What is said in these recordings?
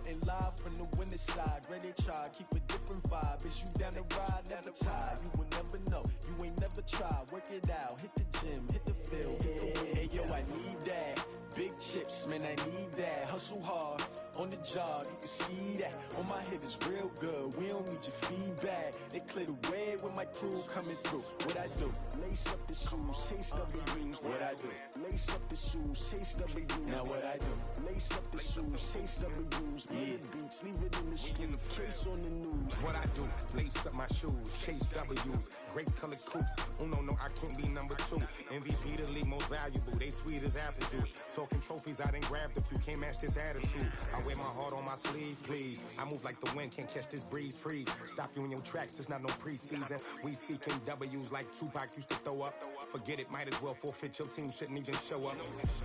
Reporting live from the winter side. Great they try, keep a different vibe. Is you down the ride, never tired. You will never know, you ain't never tried. Work it out, hit the gym, hit the field, hit the win. Hey yo, I need that. Big chips, man, I need that. Hustle hard, on the job, you can see that. On my hit is real good, we don't need your feedback. They clear the way with my crew coming through. What I do? Lace up the shoes, chase W's. What I do? Lace up the shoes, chase W's. Now what I do? Lace up the shoes, chase W's. Yeah, beats, leave it in the street, case on the news. What I do? Lace up my shoes, chase W's. Great colored coops. Oh no, I can't be number 2. MVP the league most valuable. They sweet as apple juice. Talking trophies, I done grabbed a few. Can't match this attitude. I wear my heart on my sleeve, please. I move like the wind, can't catch this breeze. Freeze. Stop you in your tracks. There's not no preseason. We seeking W's like Tupac used to throw up. Forget it, might as well forfeit. Your team shouldn't even show up.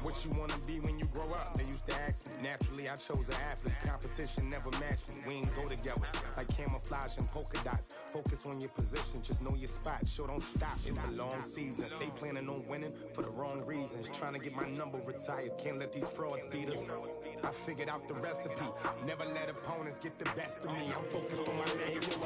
What you wanna be when you grow up? They used to ask me. Naturally, I chose an athlete. Competition never matched me. We ain't go together like camouflage and polka dots. Focus on your position, just know your spot. Sure, don't stop. It's a long season. They planning on winning for the wrong reasons. Trying to get my number retired. Can't let these frauds beat us. I figured out the recipe. Never let opponents get the best of me. I'm focused on my legacy.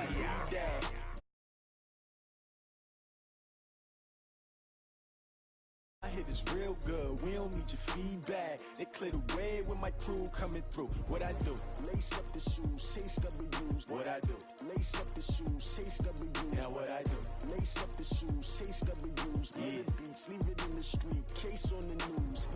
My hit is real good, we don't need your feedback. They clear the way with my crew coming through. What I do? Lace up the shoes, chase W's. What I do? Lace up the shoes, chase W's. Now what I do? Lace up the shoes, chase W's. Yeah, beats, leave it in the street, case on the news.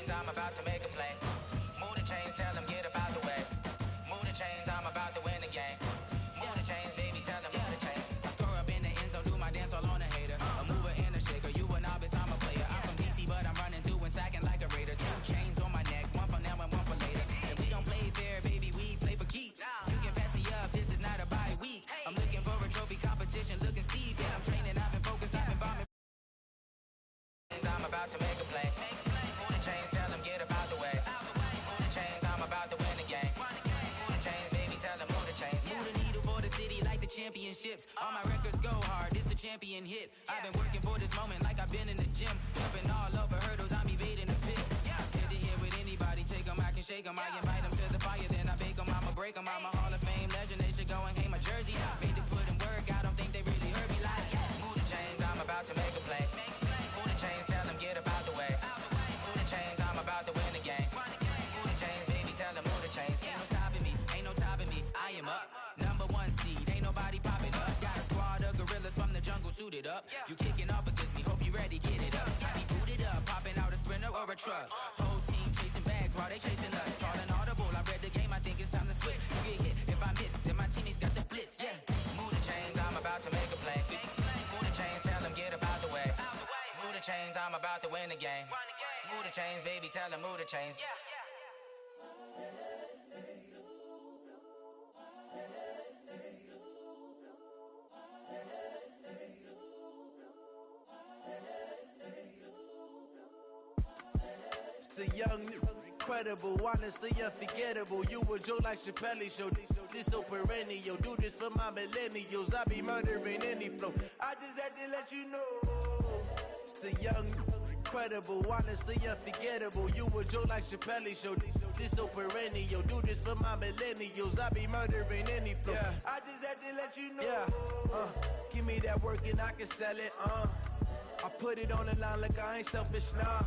I'm about to make a play. Move the chains, tell them get up out the way. Move the chains, I'm about to win the game. Move the chains, baby, tell them move the chains. I score up in the end zone, do my dance all on a hater. A mover and a shaker, you a novice, I'm a player. I'm from DC, but I'm running through and sacking like a raider. 2 chains on my neck, one for now and one for later. And we don't play fair, baby, we play for keeps. You can pass me up, this is not a bye week. I'm looking for a trophy competition, looking steep. And I'm training, I've been focused, I've been bombing. I'm about to make a play. Move the chains, tell them get up out the way. Move the chains, I'm about to win the game. Move the chains, baby, tell them move the chains. Move the needle for the city like the championships. All my records go hard, this a champion hit. I've been working for this moment like I've been in the gym. Jumping all over hurdles, I'm evading the pit. Head to head with anybody, take them, I can shake them. I invite them to the fire, then I bake them, I'ma break them. I'm a Hall of Fame legend, they should go and hang my jersey. Made to put in work, I don't think they really heard me like. Move the chains, I'm about to make a play. Move the chains, tell them get up out the way. Move the chains, I'm about to win the game. Move the chains, baby, tell them move the chains. Ain't no stopping me, ain't no topping me. I am up, number 1 seed, ain't nobody popping up. Got a squad of gorillas from the jungle suited up. You kicking off against me, hope you ready, get it up. I be booted up, popping out a Sprinter or a truck. Whole team chasing bags while they chasing us. Calling audible, I read the game, I think it's time to switch. You get hit, if I miss, then my teammates got the blitz, yeah. Move the chains, I'm about to make a play. Move the chains, tell them get up out the way. Move the chains, I'm about to win the game. Move the chains, baby, tell them move the chains. It's the young, incredible, honestly unforgettable. You a joke like Chappelle show. This so perennial. Do this for my millennials. I be murdering any flow. I just had to let you know. It's the young, incredible, honestly unforgettable. You a joke like Chappelle show. This so perennial. Do this for my millennials. I be murdering any flow. Yeah. I just had to let you know. Yeah. Give me that work and I can sell it. I put it on the line like I ain't selfish, nah.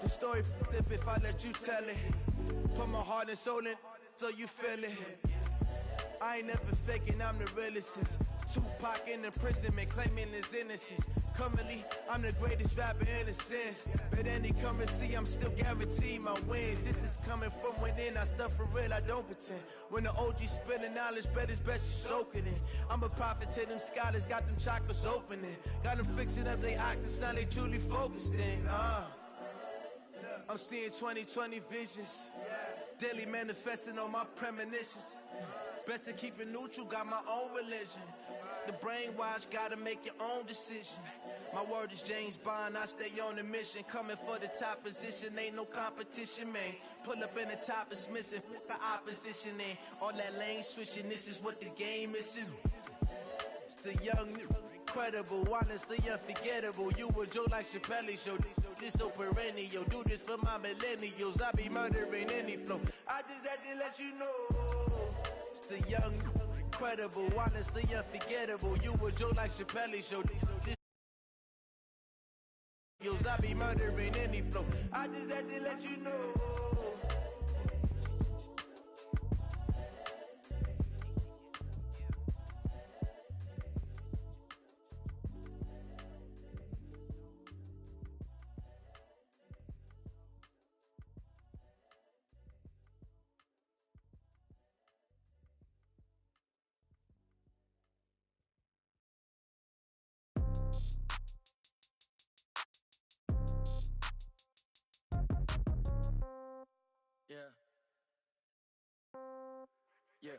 The story flip if I let you tell it. Put my heart and soul in so you feel it. I ain't never faking, I'm the realest since Tupac in imprisonment, claiming his innocence. Currently, I'm the greatest rapper in a sense. But any currency, I'm still guaranteed my wins. This is coming from within, I stuff for real, I don't pretend. When the OG spilling knowledge, bet it's best you soak it in. I'm a prophet to them scholars, got them chakras opening. Got them fixing up they octaves, now they truly focused in. I'm seeing 2020 visions. Daily manifesting on my premonitions. Best to keep it neutral, got my own religion. The brainwash, gotta make your own decision. My word is James Bond, I stay on a mission. Coming for the top position, ain't no competition, man. Pull up in the top is missing, the opposition in. All that lane switching, this is what the game is. It's the young, incredible, honestly unforgettable. You a Joe like Chappelle show. This so perennial, do this for my millennials. I be murdering any flow. I just had to let you know. It's the young, incredible, honestly unforgettable. You a Joe like Chappelle show. This I be murdering any flow. I just had to let you know. Yeah. Hey,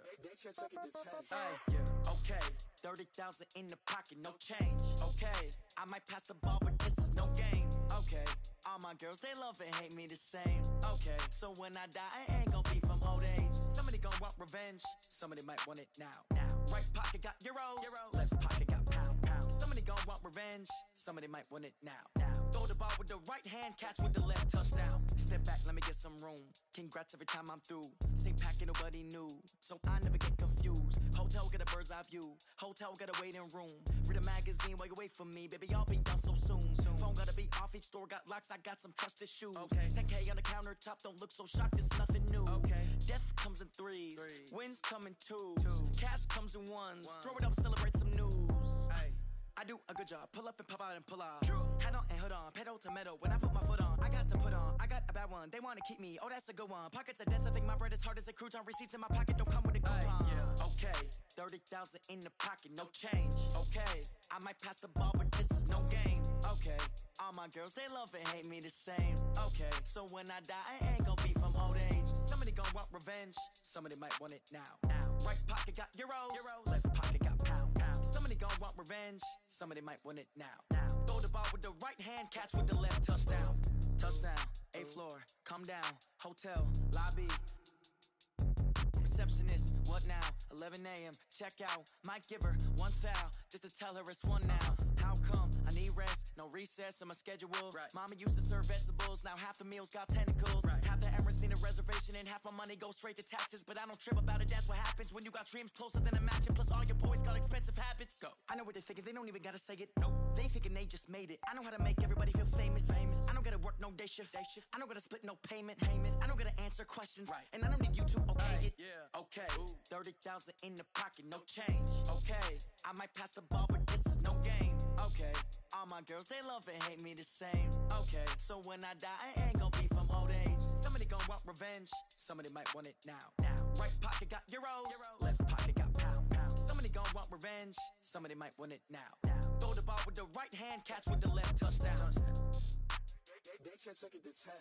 yeah. Okay, 30,000 in the pocket, no change. Okay, I might pass the ball, but this is no game. Okay, all my girls, they love and hate me the same. Okay, so when I die, I ain't gon' be from old age. Somebody gon' want revenge, somebody might want it now. Right pocket got euros, left pocket got pound. Somebody gon' want revenge, somebody might want it now. Throw the ball with the right hand, catch with the left, touchdown. Step back, let me get some room. Congrats every time I'm through. Same packet, nobody knew, so I never get confused. Hotel get a bird's eye view, hotel got a waiting room. Read a magazine while you wait for me, baby, I'll be done so soon. Phone gotta be off, each store got locks, I got some trusted shoes. 10K on the countertop, don't look so shocked, it's nothing new. Death comes in threes, wins come in twos. Cash comes in ones, throw it up, celebrate some news. I do a good job, pull up and pop out and pull out. Head on and hood on, pedal to metal. When I put my foot on, I got to put on. I got a bad one, they wanna keep me, oh that's a good one. Pockets are dense, I think my bread is hard as a crouton. Receipts in my pocket don't come with a coupon. Okay, 30,000 in the pocket, no change. Okay, I might pass the ball, but this is no game. Okay, all my girls, they love and hate me the same. Okay, so when I die, I ain't gon' be from old age. Somebody gon' want revenge, somebody might want it now. Right pocket got euros, left pocket got pound. Somebody gon' want revenge, somebody might want it now. Throw the ball with the right hand, catch with the left, touchdown. Touchdown, 8th floor, come down, hotel, lobby. Receptionist, what now? 11 a.m., check out. Might give her one foul, just to tell her it's one now. How come? I need rest, no recess in my schedule. Mama used to serve vegetables, now half the meals got tentacles. Half the errands need a reservation and half my money goes straight to taxes. But I don't trip about it, that's what happens when you got dreams closer than a mansion. Plus all your boys got expensive habits. Go. I know what they're thinking, they don't even gotta say it. Nope. They thinking they just made it. I know how to make everybody feel famous. I don't gotta work no day shift. I don't gotta split no payment. I don't gotta answer questions. And I don't need you to okay it. Okay, 30,000 in the pocket, no change. Okay, I might pass the ball, but this is no game. Okay, all my girls, they love and hate me the same. Okay, so when I die, I ain't gon' be from old age. Somebody gon' want revenge, somebody might want it now. Right pocket got euros, left pocket got pound. Somebody gon' want revenge, somebody might want it now. Throw the ball with the right hand, catch with the left, touchdown. They can't take it to 10.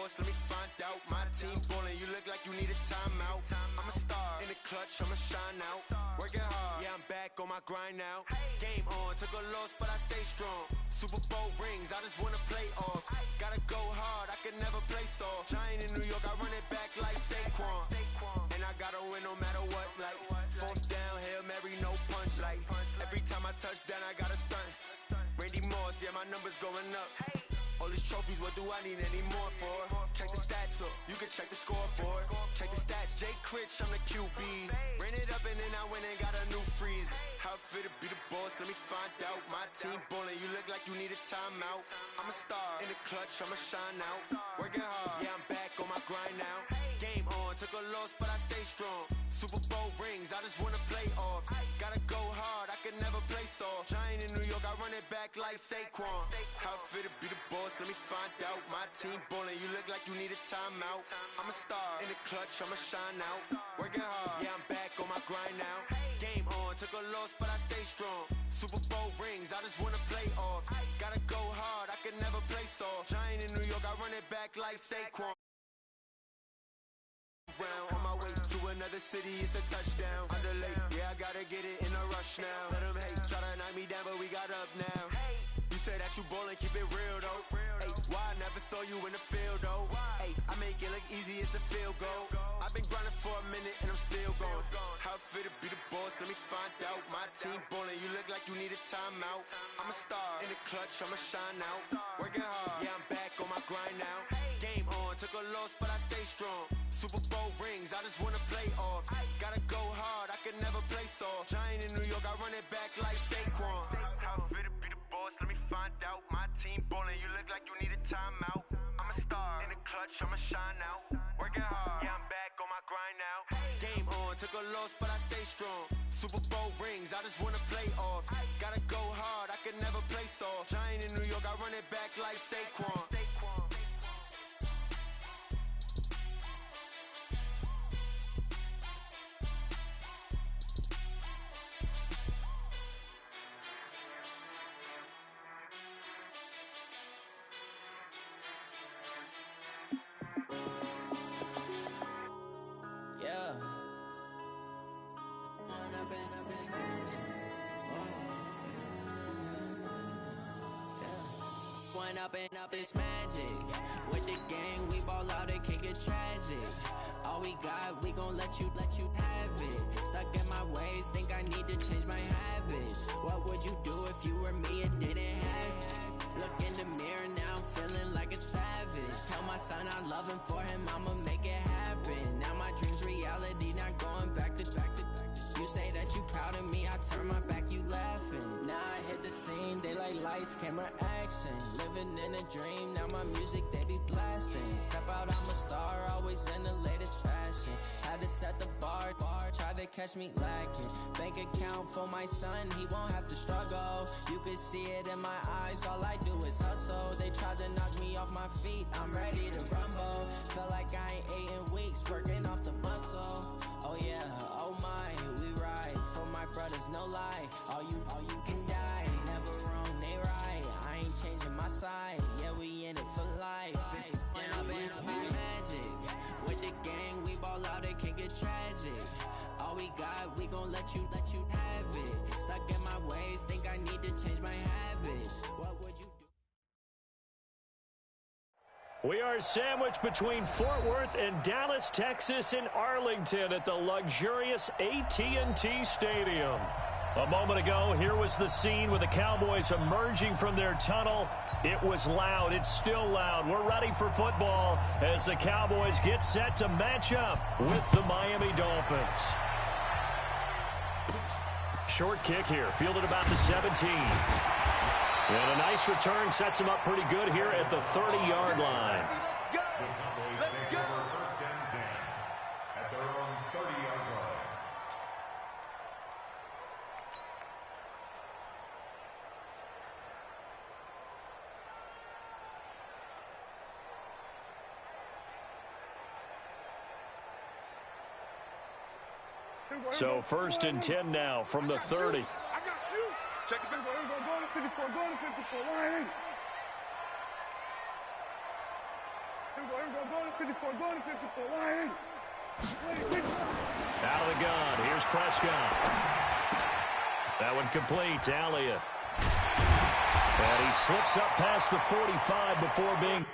Let me find out. My team ballin', you look like you need a timeout. I'm a star in the clutch, I'ma shine out. Working hard, yeah, I'm back on my grind now. Game on, took a loss, but I stay strong. Super Bowl rings, I just wanna play off. Gotta go hard, I can never play soft. Giant in New York, I run it back like Saquon. And I gotta win no matter what, like fourth down, Hail Mary, no punch. Like every time I touch down, I gotta stunt. Randy Moss, yeah, my numbers going up. All these trophies, what do I need any more for? Check the stats up, you can check the scoreboard. Check the stats, Jay Critch, I'm the QB. Ran it up and then I went and got a new freeze. How it feel to be the boss, let me find out. My team ballin', you look like you need a timeout. I'm a star in the clutch, I'ma shine out. Working hard, yeah, I'm back on my grind now. Game on, took a loss, but I stay strong. Super Bowl rings, I just wanna play off. Gotta go hard, I can never play soft. Giant in New York, I run it back like Saquon. How it feel to be the boss, let me find out. My team ballin', you look like you need a timeout. I'm a star, in the clutch, I'ma shine out. Working hard, yeah, I'm back on my grind now. Game on, took a loss, but I stay strong. Super Bowl rings, I just wanna play off. Gotta go hard, I can never play soft. Giant in New York, I run it back like Saquon. On my way to another city, it's a touchdown. Underlay, yeah, I gotta get it in a rush now. Let them hate, try to knock me down, but we got up now. You say that you ballin', keep it real though. Ay, why I never saw you in the field though? Ay, I make it look easy, it's a field goal. I've been grinding for a minute and I'm still going. How it feel to be the boss, let me find out. My team ballin', you look like you need a timeout. I'm a star, in the clutch, I'ma shine out. Working hard, yeah, I'm back on my grind now. Game on, took a loss, but I stay strong. Super Bowl rings, I just wanna play off. Gotta go hard, I can never play soft. Giant in New York, I run it back like Saquon. How it feel to be the boss, let me find out. My team ballin', you look like you need a timeout. I'm a star, in the clutch, I'ma shine out. Working hard, yeah, I'm back on my grind now. Game on, took a loss, but I stay strong. Super Bowl rings, I just wanna play off. Gotta go hard, I can never play soft. Giant in New York, I run it back like Saquon. Yeah. One up and up, it's magic. With the gang, we ball out, it can get tragic. All we got, we gon' let you have it. Stuck in my ways, think I need to change my habits. What would you do if you were me and didn't have it? Look in the mirror, now I'm feeling like a savage. Tell my son I love him, for him I'ma make it happen. Now my dream's reality, not going back to back to back. You say that you proud of me, I turn my back, you laughing. Now I hit the scene, they like lights, camera, action. Living in a dream, now my music, they be blasting. Step out, I'm a star, always in the latest fashion. Had to set the bar, try to catch me lacking. Bank account for my son, he won't have to struggle. You can see it in my eyes, all I do is hustle. They tried to knock me off my feet, I'm ready to rumble. Felt like I ain't ate in weeks, working off the muscle. Oh yeah, oh my, we ride for my brothers, no lie. All you can die, never wrong, they right. I ain't changing my side, yeah, we in it for life. And up it's magic. With the gang, we ball out, it can get tragic. All we got, we gon' let you have it. Stuck in my ways, think I need to change my habits. What would you do? We are sandwiched between Fort Worth and Dallas, Texas in Arlington at the luxurious AT&T Stadium. A moment ago, here was the scene with the Cowboys emerging from their tunnel. It was loud. It's still loud. We're ready for football as the Cowboys get set to match up with the Miami Dolphins. Short kick here, fielded about the 17. And a nice return sets them up pretty good here at the 30-yard line. Let's go. First and 10 at their own 30-yard line. So first and 10 now from the 30. I got you. Check it. Go to 54. Go to 54. Line. Go to 54. Go to 54. Line. Out of the gun. Here's Prescott. That one complete to Elliott. And he slips up past the 45 before being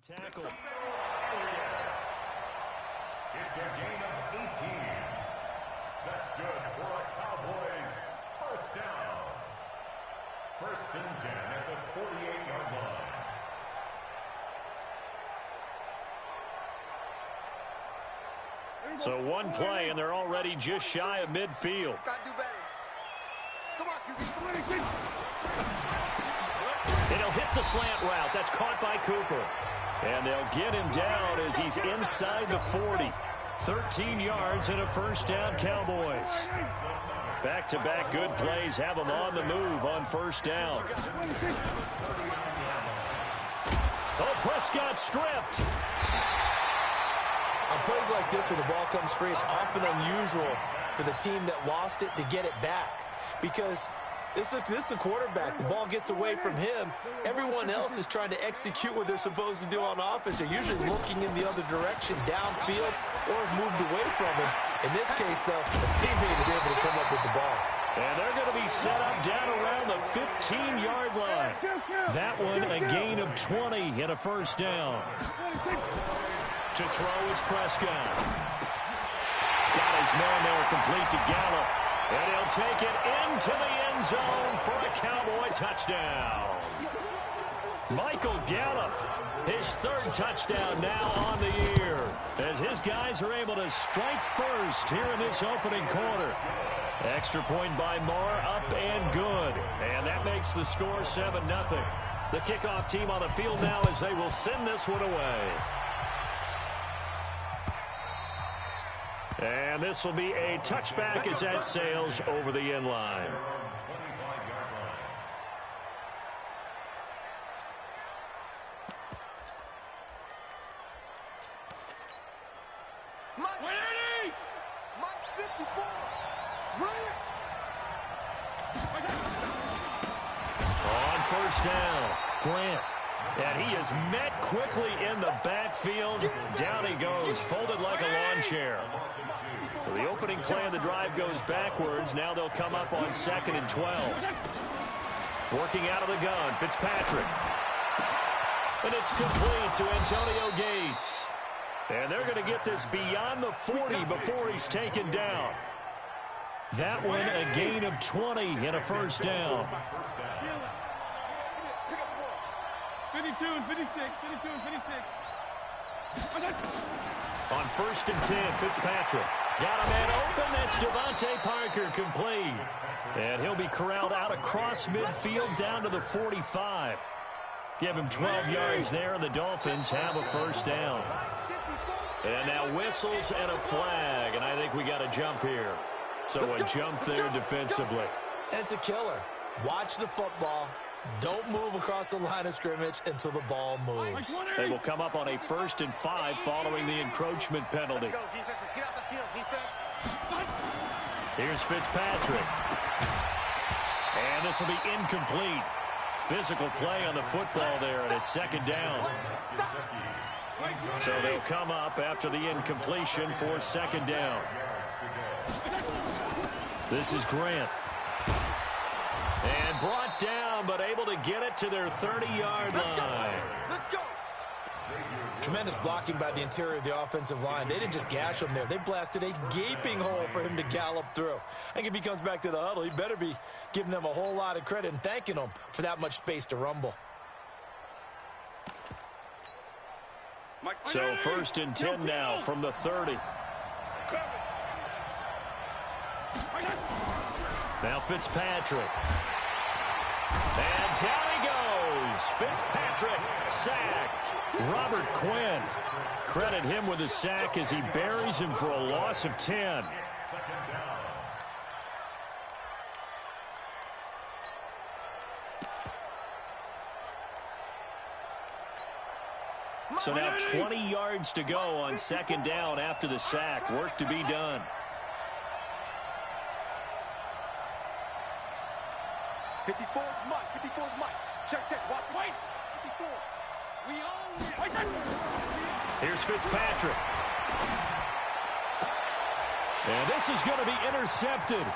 tackle. It's a gain of 18. That's good for a Cowboys first down. 1st and 10 at the 48-yard line. So one play, and they're already just shy of midfield. Gotta do better. Come on, QB. It'll hit the slant route. That's caught by Cooper. And they'll get him down as he's inside the 40. 13 yards and a first down, Cowboys. Back-to-back good plays have them on the move on first down. Oh, Prescott stripped. On plays like this where the ball comes free, it's often unusual for the team that lost it to get it back. Because this is the quarterback. The ball gets away from him. Everyone else is trying to execute what they're supposed to do on offense. They're usually looking in the other direction, downfield, or have moved away from him. In this case, though, a teammate is able to come up with the ball. And they're going to be set up down around the 15-yard line. That one a gain of 20 and a first down. To throw is Prescott. Got his man there complete to Gallup. And he'll take it into the end zone for a Cowboy touchdown. Michael Gallup, his 3rd touchdown now on the year, as his guys are able to strike first here in this opening quarter. Extra point by Moore, up and good. And that makes the score 7-0. The kickoff team on the field now as they will send this one away. And this will be a touchback as that sails over the end line. On first down, Grant. And he is met quickly in the backfield. Down he goes, folded like a lawn chair. So the opening play of the drive goes backwards. Now they'll come up on 2nd and 12. Working out of the gun, Fitzpatrick. And it's complete to Antonio Gates. And they're going to get this beyond the 40 before he's taken down. That one a gain of 20 and a first down. 52 and 56, 52 and 56. On 1st and 10, Fitzpatrick. Got a man open. That's Devontae Parker complete. And he'll be corralled out across midfield down to the 45. Give him 12 yards there, and the Dolphins have a first down. And now whistles and a flag, and I think we got a jump here. So a jump there defensively. And it's a killer. Watch the football. Don't move across the line of scrimmage until the ball moves. They will come up on a 1st and 5 following the encroachment penalty. Let's go, defense. Let's get out the field, defense. Here's Fitzpatrick. And this will be incomplete. Physical play on the football there, and it's 2nd down. So they'll come up after the incompletion for 2nd down. This is Grant. And brought down, but able to get it to their 30-yard line. Let's go. Tremendous blocking by the interior of the offensive line. They didn't just gash him there. They blasted a gaping hole for him to gallop through. I think if he comes back to the huddle, he better be giving them a whole lot of credit and thanking them for that much space to rumble. So 1st and 10 now from the 30. Now Fitzpatrick. And down he goes. Fitzpatrick sacked. Robert Quinn. Credit him with a sack as he buries him for a loss of 10. So now 20 yards to go on 2nd down after the sack. Work to be done. Mike. 54's Mike. Check. Watch. Wait. 54. We own it. Here's Fitzpatrick. And this is going to be intercepted.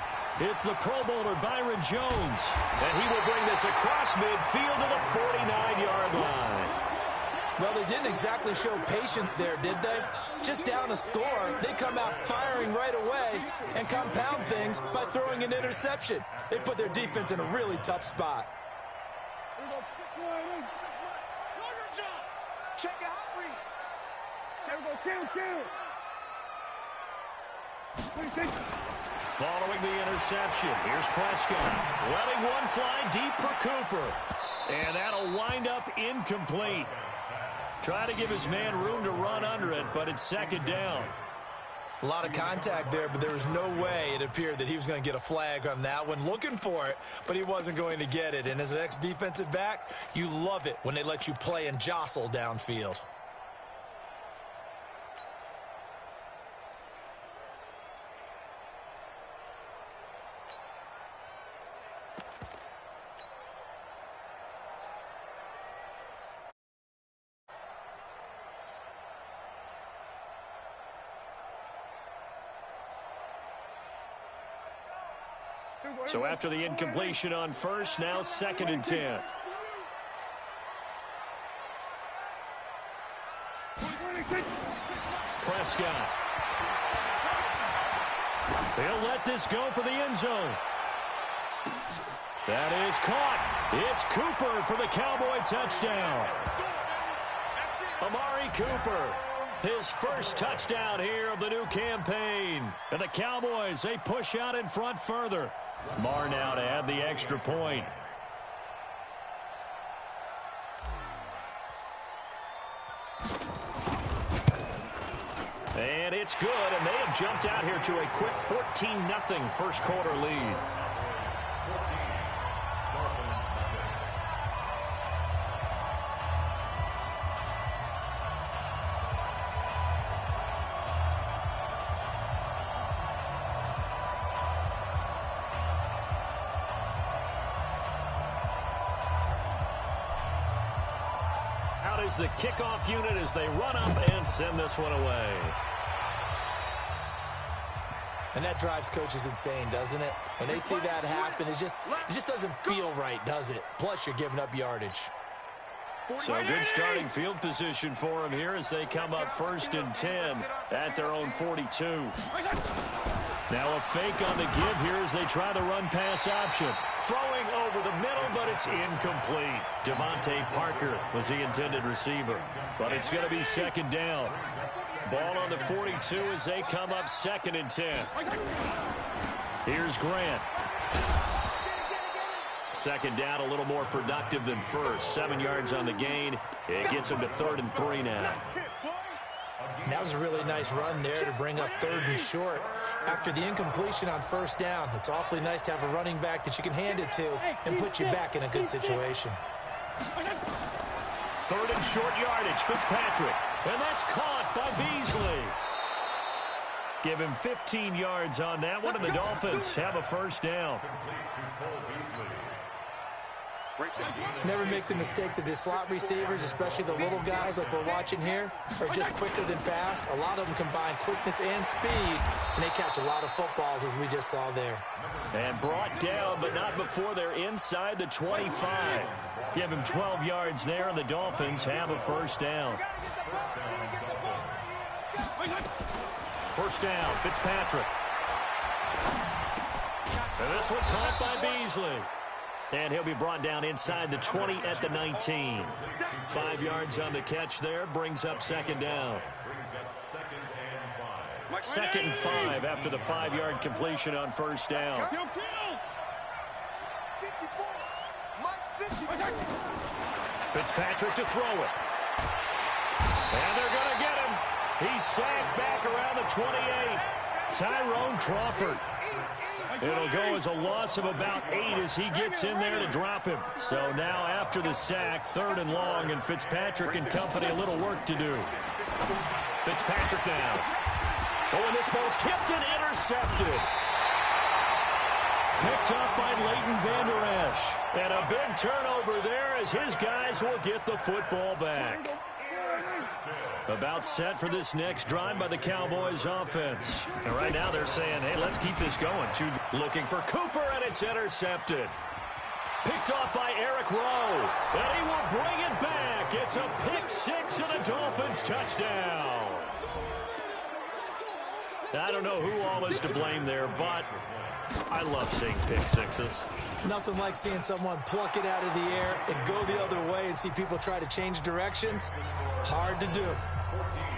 It's the Pro Bowler Byron Jones. And he will bring this across midfield to the 49-yard line. Well, they didn't exactly show patience there, did they? Just down a score, they come out firing right away and compound things by throwing an interception. They put their defense in a really tough spot. Check your hot read. Kill. Following the interception, here's Prescott. Letting one fly deep for Cooper. And that'll wind up incomplete. Try to give his man room to run under it, but it's second down. A lot of contact there, but there was no way it appeared that he was going to get a flag on that one. Looking for it, but he wasn't going to get it. And as an ex-defensive back, you love it when they let you play and jostle downfield. So after the incompletion on first, now 2nd and 10. Prescott. They'll let this go for the end zone. That is caught. It's Cooper for the Cowboy touchdown. Amari Cooper. His first touchdown here of the new campaign. And the Cowboys, they push out in front further. Marr now to add the extra point. And it's good, and they have jumped out here to a quick 14-0 first quarter lead. The kickoff unit as they run up and send this one away. And that drives coaches insane, doesn't it? When they see that happen, it just doesn't feel right, does it? Plus, you're giving up yardage. So good starting field position for them here as they come up 1st and 10 at their own 42. Now a fake on the give here as they try the run-pass option. Throwing over the middle, but it's incomplete. Devontae Parker was the intended receiver. But it's going to be 2nd down. Ball on the 42 as they come up 2nd and 10. Here's Grant. 2nd down, a little more productive than first. 7 yards on the gain. It gets him to 3rd and 3 now. That was a really nice run there to bring up 3rd and short. After the incompletion on 1st down, it's awfully nice to have a running back that you can hand it to and put you back in a good situation. 3rd and short yardage, Fitzpatrick. And that's caught by Beasley. Give him 15 yards on that one, and the Dolphins have a 1st down. Never make the mistake that the slot receivers, especially the little guys like we're watching here, are just quicker than fast. A lot of them combine quickness and speed, and they catch a lot of footballs, as we just saw there. And brought down, but not before they're inside the 25. Give him 12 yards there, and the Dolphins have a 1st down. 1st down, Fitzpatrick. And this one caught by Beasley. And he'll be brought down inside the 20 at the 19. 5 yards on the catch there, brings up 2nd down. 2nd and 5 after the 5-yard completion on 1st down. Fitzpatrick to throw it. And they're going to get him. He's sacked back around the 28. Tyrone Crawford. It'll go as a loss of about 8 as he gets in there to drop him. So now after the sack, 3rd and long, and Fitzpatrick and company a little work to do. Fitzpatrick now. Oh, and this ball's tipped and intercepted. Picked up by Leighton Vander Esch. And a big turnover there as his guys will get the football back. About set for this next drive by the Cowboys offense. And right now they're saying, hey, let's keep this going. Looking for Cooper, and it's intercepted. Picked off by Eric Rowe. And he will bring it back. It's a pick six and a Dolphins touchdown. I don't know who all is to blame there, but I love seeing pick sixes. Nothing like seeing someone pluck it out of the air and go the other way and see people try to change directions. Hard to do.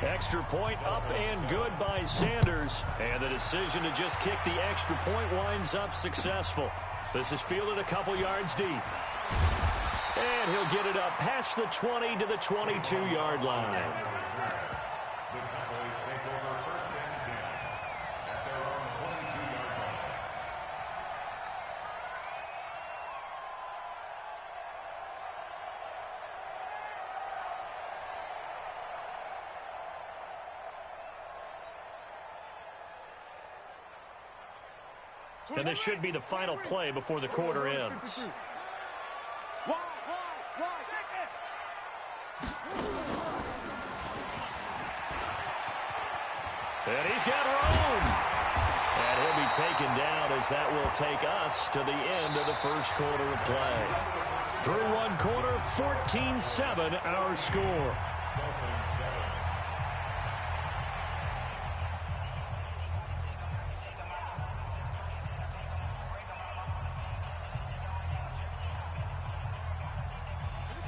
Extra point up and good by Sanders. And the decision to just kick the extra point winds up successful. This is fielded a couple yards deep. And he'll get it up past the 20 to the 22-yard line. And this should be the final play before the quarter ends. And he's got room. And he'll be taken down as that will take us to the end of the first quarter of play. Through one quarter, 14-7 our score.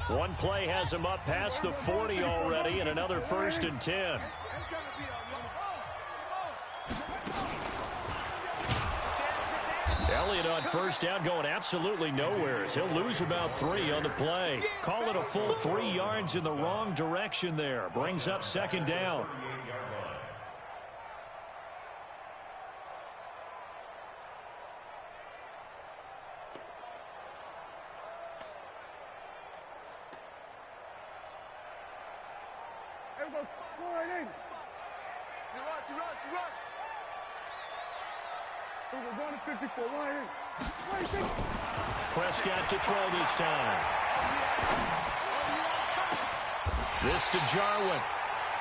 One play has him up past the 40 already, and another 1st and 10. Elliott on first down going absolutely nowhere as he'll lose about 3 on the play. Call it a full 3 yards in the wrong direction there. Brings up 2nd down. Prescott to throw this time. This to Jarwin.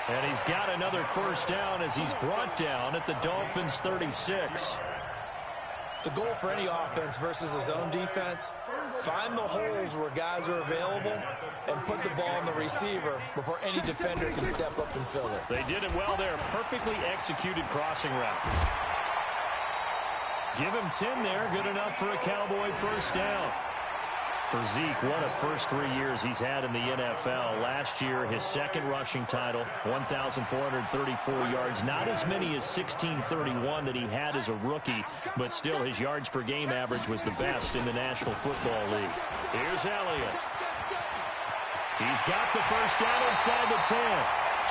And he's got another 1st down as he's brought down at the Dolphins' 36. The goal for any offense versus a zone defense, find the holes where guys are available and put the ball on the receiver before any defender can step up and fill it. They did it well there. Perfectly executed crossing route. Give him 10 there. Good enough for a Cowboy 1st down. For Zeke, what a first 3 years he's had in the NFL. Last year, his 2nd rushing title, 1,434 yards. Not as many as 1,631 that he had as a rookie, but still his yards per game average was the best in the National Football League. Here's Elliott. He's got the 1st down inside the 10.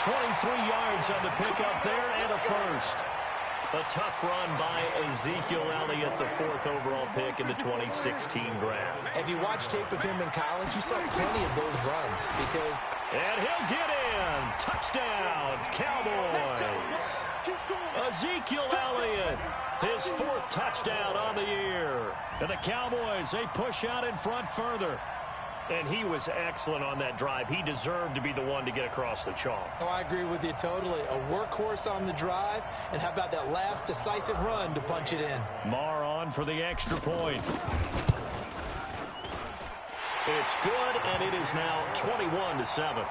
23 yards on the pickup there and a 1st. A tough run by Ezekiel Elliott, the 4th overall pick in the 2016 draft. If you watch tape of him in college, you saw plenty of those runs because... And he'll get in. Touchdown, Cowboys. Ezekiel Elliott, his 4th touchdown on the year. And the Cowboys, they push out in front further. And he was excellent on that drive. He deserved to be the one to get across the chalk. Oh, I agree with you totally. A workhorse on the drive. And how about that last decisive run to punch it in? Marr on for the extra point. It's good, and it is now 21-7.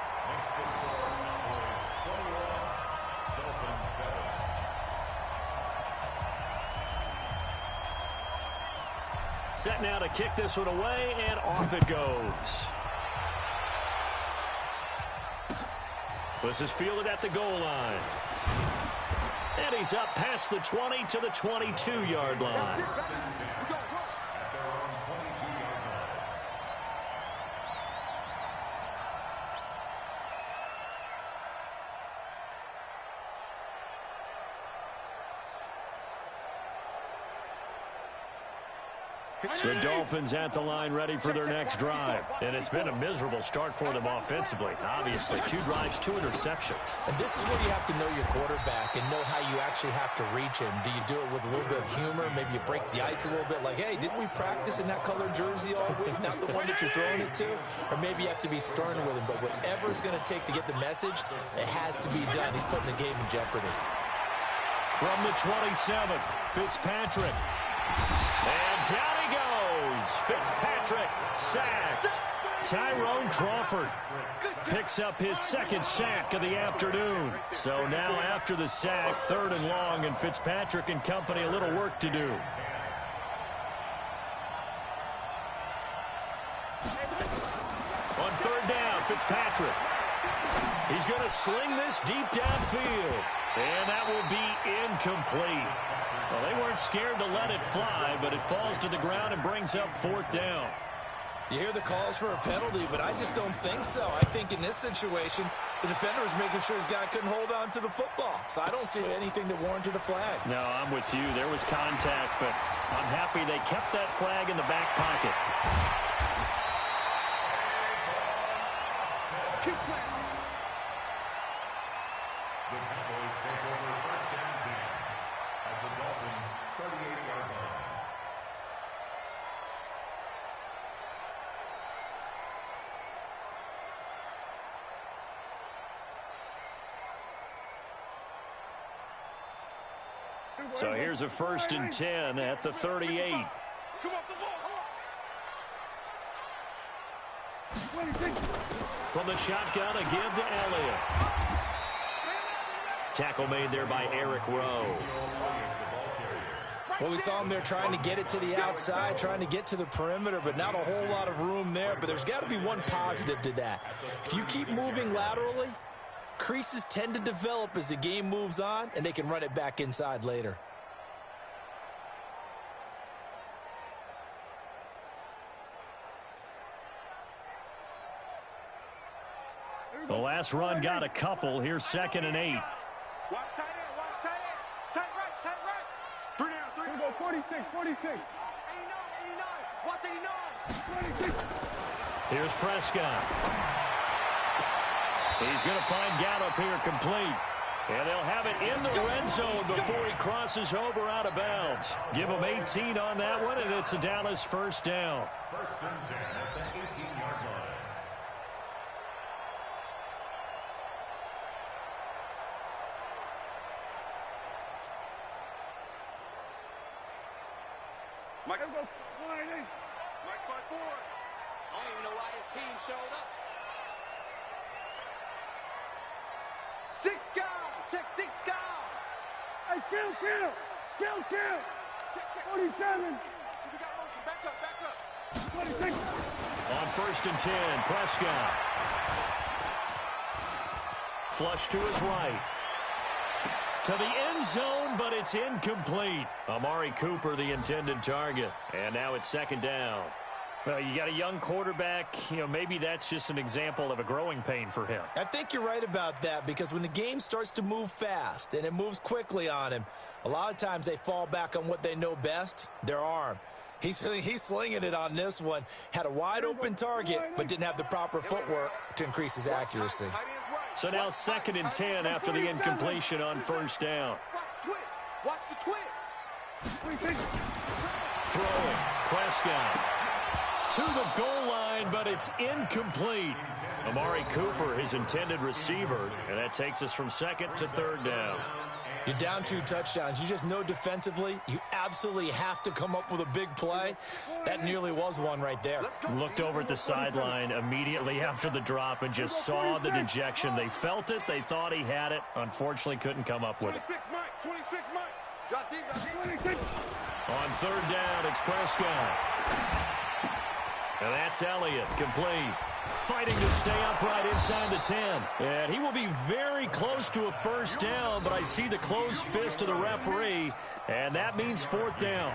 Set now to kick this one away, and off it goes. This is fielded at the goal line. And he's up past the 20 to the 22-yard line. The Dolphins at the line ready for their next drive. And it's been a miserable start for them offensively. Obviously, 2 drives, 2 interceptions. And this is where you have to know your quarterback and know how you actually have to reach him. Do you do it with a little bit of humor? Maybe you break the ice a little bit like, hey, didn't we practice in that colored jersey all week? Not the one that you're throwing it to? Or maybe you have to be stern with him. But whatever it's going to take to get the message, it has to be done. He's putting the game in jeopardy. From the 27, Fitzpatrick. And down he goes. Fitzpatrick sacked. Tyrone Crawford picks up his second sack of the afternoon. So now after the sack, 3rd and long, and Fitzpatrick and company a little work to do. On 3rd down, Fitzpatrick. He's going to sling this deep downfield. And that will be incomplete. Well, they weren't scared to let it fly, but it falls to the ground and brings up 4th down. You hear the calls for a penalty, but I just don't think so. I think in this situation, the defender was making sure his guy couldn't hold on to the football. So I don't see anything that warranted a flag. No, I'm with you. There was contact, but I'm happy they kept that flag in the back pocket. The Cowboys take over 1st and 10 at the Dolphins' 38-yard line. So here's a 1st and 10 at the 38. Come off the ball. From the shotgun, a give to Elliott. Tackle made there by Eric Rowe. Well, we saw him there trying to get it to the outside, trying to get to the perimeter, but not a whole lot of room there. But there's got to be one positive to that. If you keep moving laterally, creases tend to develop as the game moves on, and they can run it back inside later. The last run got a couple. Here's 2nd and 8. Watch tight end. Watch tight end. Tight right. Tight right. 3 down. 3 down. 46. 46. 89. 89. Watch 89. 26. Here's Prescott. He's going to find Gallup here complete. And they'll have it in the red zone before he crosses over out of bounds. Give him 18 on that one, and it's a Dallas 1st down. 1st and 10 at the 18-yard line. Mike, go. Mike, 5-4. I don't even know why his team showed up. 6 guard. Check 6 guard. Hey, kill. Check. 47. We got motion. Back up. 26. On 1st and 10, Prescott. Flush to his right. To the end zone, but it's incomplete. Amari Cooper, the intended target. And now it's 2nd down. Well, you got a young quarterback. Maybe that's just an example of a growing pain for him. I think you're right about that, because when the game starts to move fast and it moves quickly on him, a lot of times they fall back on what they know best, their arm. He's slinging it on this one. Had a wide-open target, but didn't have the proper footwork to increase his accuracy. So now 2nd and 10 after the incompletion on 1st down. Watch the twist. Throwing. Prescott. To the goal line, but it's incomplete. Amari Cooper, his intended receiver, and that takes us from 2nd to 3rd down. You're down 2 touchdowns. You just know defensively you absolutely have to come up with a big play. That nearly was one right there. Looked over at the sideline immediately after the drop and just saw the dejection. They felt it. They thought he had it. Unfortunately, couldn't come up with it. 26 Mike. Drop deep. 26. On 3rd down, it's Prescott. And that's Elliott, complete. Fighting to stay upright inside the 10. And he will be very close to a 1st down, but I see the closed fist of the referee, and that means 4th down.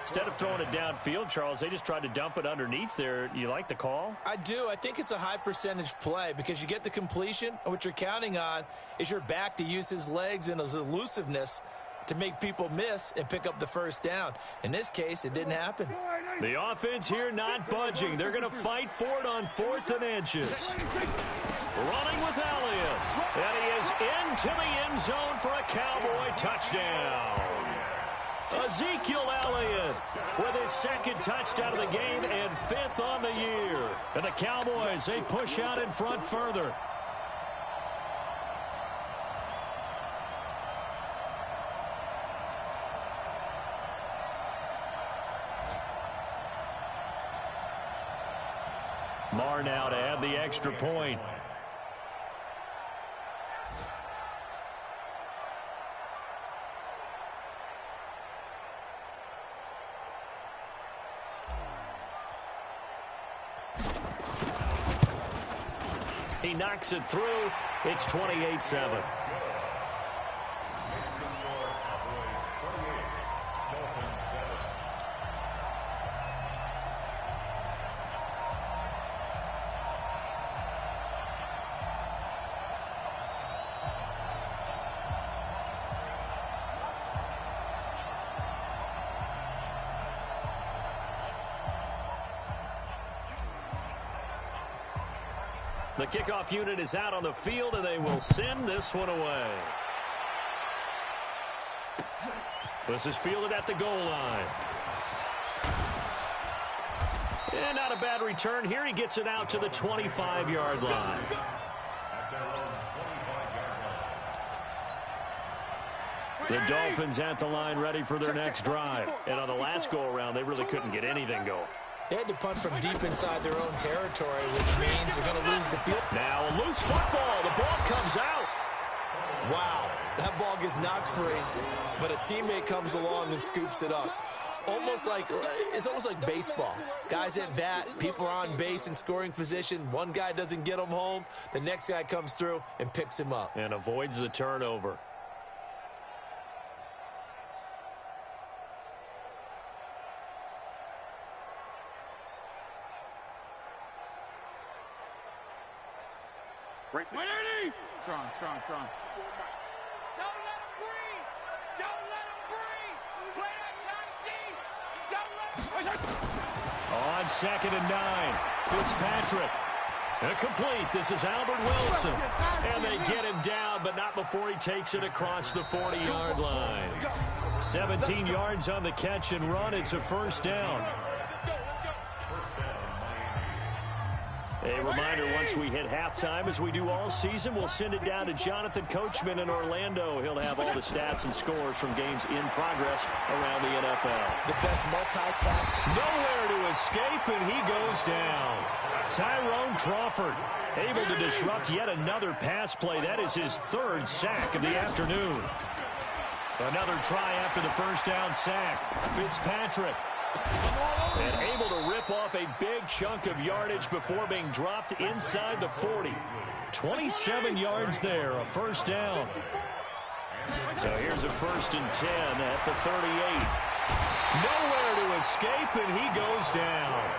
Instead of throwing it downfield, Charles, they just tried to dump it underneath there. You like the call? I do. I think it's a high percentage play because you get the completion, and what you're counting on is your back to use his legs and his elusiveness to make people miss and pick up the 1st down. In this case, it didn't happen. The offense here not budging. They're going to fight for it on 4th and inches. Running with Elliott. And he is into the end zone for a Cowboy touchdown. Ezekiel Elliott with his 2nd touchdown of the game and 5th on the year. And the Cowboys, they push out in front further. Marr now to add the extra point. He knocks it through. It's 28-7. The kickoff unit is out on the field, and they will send this one away. This is fielded at the goal line. And not a bad return here. He gets it out to the 25-yard line. The Dolphins at the line ready for their next drive. And on the last go-around, they really couldn't get anything going. They had to punt from deep inside their own territory, which means they're going to lose the field. Now a loose football. The ball comes out. Wow, that ball gets knocked free, but a teammate comes along and scoops it up. It's almost like baseball. Guys at bat, people are on base in scoring position. One guy doesn't get him home. The next guy comes through and picks him up. And avoids the turnover. Strong. Don't let him breathe. Don't let him breathe. Play that tight D. On 2nd and 9, Fitzpatrick. Incomplete. This is Albert Wilson. And they get him down, but not before he takes it across the 40-yard line. 17 yards on the catch and run. It's a first down. A reminder, once we hit halftime, as we do all season, we'll send it down to Jonathan Coachman in Orlando. He'll have all the stats and scores from games in progress around the NFL. The best multitask. Nowhere to escape, and he goes down. Tyrone Crawford able to disrupt yet another pass play. That is his 3rd sack of the afternoon. Another try after the first down sack. Fitzpatrick. And able to rip off a big chunk of yardage before being dropped inside the 40. 27 yards there, a first down. So here's a 1st and 10 at the 38. Nowhere to escape, and he goes down.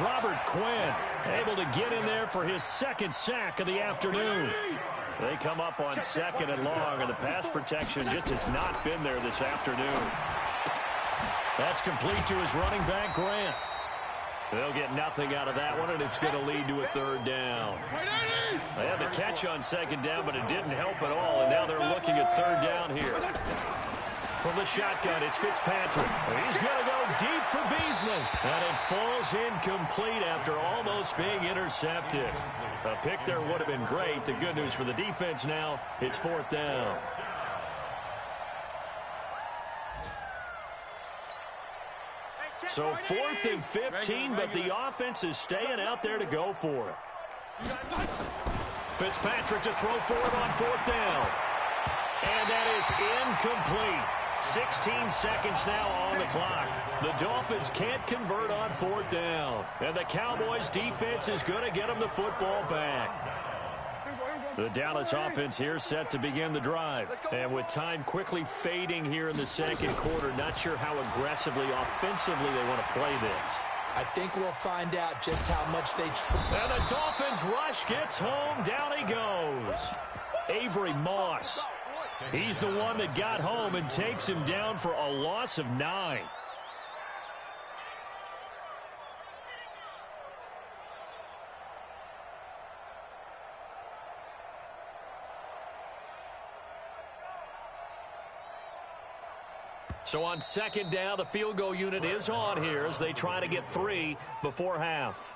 Robert Quinn able to get in there for his 2nd sack of the afternoon. They come up on 2nd and long, and the pass protection just has not been there this afternoon. That's complete to his running back, Grant. They'll get nothing out of that one, and it's going to lead to a 3rd down. They had the catch on 2nd down, but it didn't help at all, and now they're looking at 3rd down here. From the shotgun, it's Fitzpatrick. He's going to go deep for Beasley, and it falls incomplete after almost being intercepted. A pick there would have been great. The good news for the defense now, it's 4th down. So 4th and 15, but the offense is staying out there to go for it. Fitzpatrick to throw for it on 4th down. And that is incomplete. 16 seconds now on the clock. The Dolphins can't convert on 4th down. And the Cowboys defense is going to get them the football back. The Dallas offense here set to begin the drive. And with time quickly fading here in the 2nd quarter, not sure how aggressively, offensively they want to play this. I think we'll find out just how much they try. And the Dolphins rush gets home. Down he goes. Avery Moss. He's the one that got home and takes him down for a loss of 9. So on 2nd down, the field goal unit is on here as they try to get 3 before half.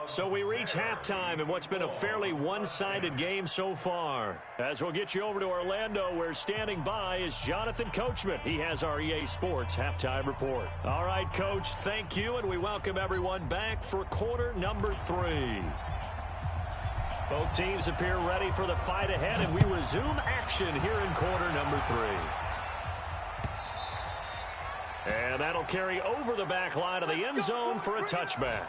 So we reach halftime in what's been a fairly one-sided game so far. As we'll get you over to Orlando, where standing by is Jonathan Coachman. He has our EA Sports Halftime Report. All right, Coach, thank you, and we welcome everyone back for quarter number 3. Both teams appear ready for the fight ahead, and we resume action here in quarter number 3. And that'll carry over the back line of the end zone for a touchback.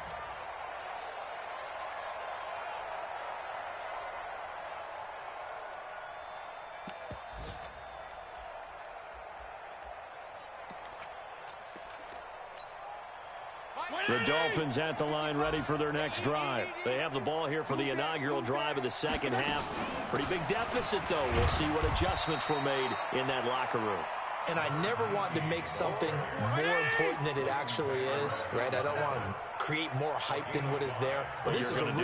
The Dolphins at the line ready for their next drive. They have the ball here for the inaugural drive of the second half. Pretty big deficit, though. We'll see what adjustments were made in that locker room. And I never want to make something more important than it actually is, right? I don't want to create more hype than what is there. But this is I'm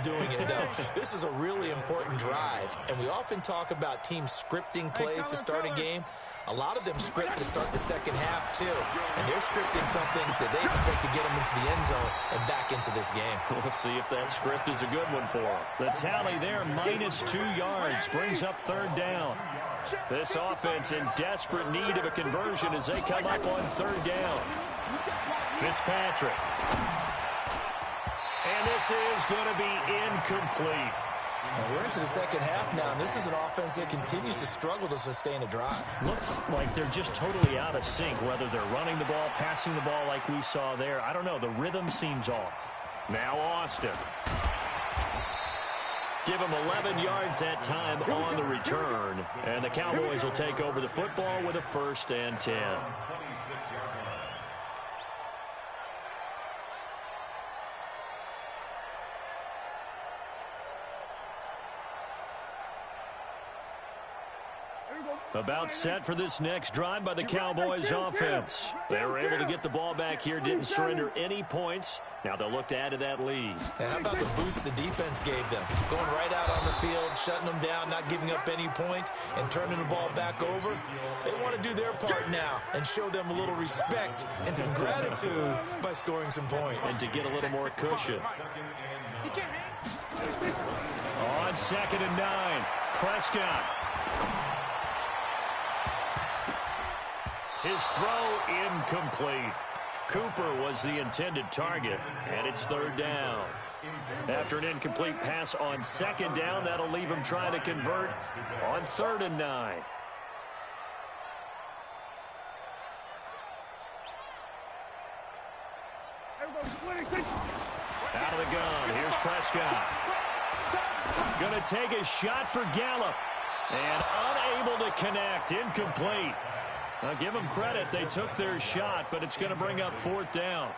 doing it, though. This is a really important drive. And we often talk about teams scripting plays to start a game. A lot of them script to start the second half, too. And they're scripting something that they expect to get them into the end zone and back into this game. We'll see if that script is a good one for them. The tally there, -2 yards, brings up third down. This offense in desperate need of a conversion as they come up on third down. Fitzpatrick. And this is going to be incomplete. And we're into the second half now, and this is an offense that continues to struggle to sustain a drive. Looks like they're just totally out of sync, whether they're running the ball, passing the ball like we saw there. I don't know. The rhythm seems off. Now Austin. Give him 11 yards that time on the return. And the Cowboys will take over the football with a 1st and 10. About set for this next drive by the Cowboys offense. They were able to get the ball back here, didn't surrender any points. Now they'll look to add to that lead. And how about the boost the defense gave them? Going right out on the field, shutting them down, not giving up any points, and turning the ball back over. They want to do their part now and show them a little respect and some gratitude by scoring some points. And to get a little more cushion. On 2nd and 9, Prescott. His throw incomplete. Cooper was the intended target, and it's third down. After an incomplete pass on 2nd down, that'll leave him trying to convert on 3rd and 9. Out of the gun, here's Prescott. Gonna take a shot for Gallup, and unable to connect, incomplete. Now, give them credit. They took their shot, but it's going to bring up 4th down.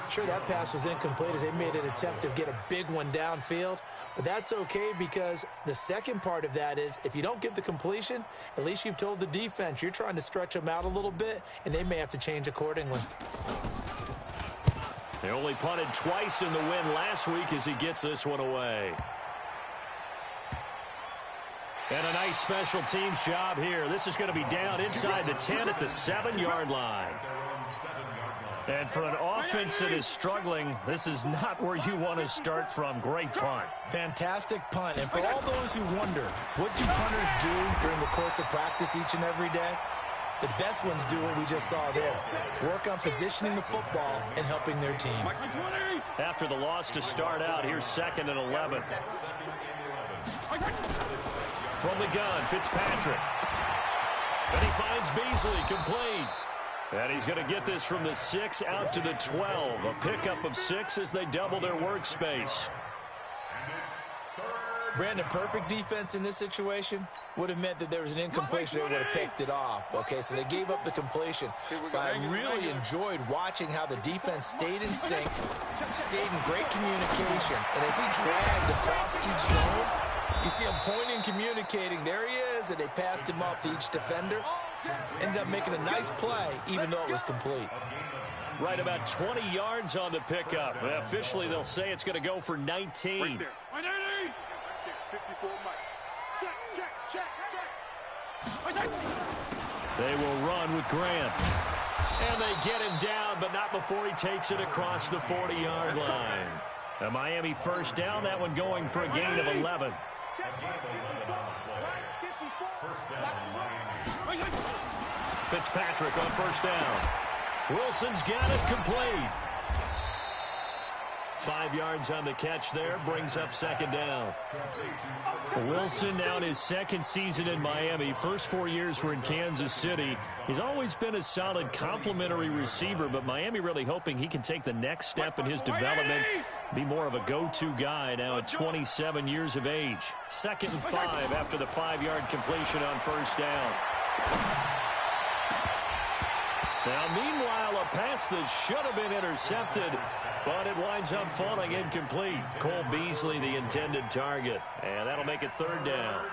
Sure, that pass was incomplete as they made an attempt to get a big one downfield. But that's okay because the second part of that is if you don't get the completion, at least you've told the defense you're trying to stretch them out a little bit, and they may have to change accordingly. They only punted twice in the win last week as he gets this one away. And a nice special teams job here. This is going to be down inside the 10 at the 7-yard line. And for an offense that is struggling, this is not where you want to start from. Great punt. Fantastic punt. And for all those who wonder, what do punters do during the course of practice each and every day? The best ones do what we just saw there. Work on positioning the football and helping their team. After the loss to start out, here's 2nd and 11. From the gun, Fitzpatrick. And he finds Beasley, complete. And he's going to get this from the 6 out to the 12. A pickup of 6 as they double their workspace. Brandon, perfect defense in this situation would have meant that there was an incompletion. They would have picked it off. Okay, so they gave up the completion. But I really enjoyed watching how the defense stayed in sync, stayed in great communication. And as he dragged across each zone, you see him pointing, communicating. There he is, and they passed him off to each defender. Ended up making a nice play, even though it was complete. Right about 20 yards on the pickup. Officially, they'll say it's going to go for 19. Right there. 54 Mike. Check. They will run with Grant. And they get him down, but not before he takes it across the 40-yard line. A Miami first down, that one going for a gain of 11. Fitzpatrick on first down. Wilson's got it complete. 5 yards on the catch there, brings up second down. Wilson now in his second season in Miami. First 4 years were in Kansas City. He's always been a solid complementary receiver, but Miami really hoping he can take the next step in his development, be more of a go-to guy now at 27 years of age. 2nd and 5 after the 5-yard completion on first down. Now, meanwhile, a pass that should have been intercepted, but it winds up falling incomplete. Cole Beasley, the intended target, and that'll make it 3rd down.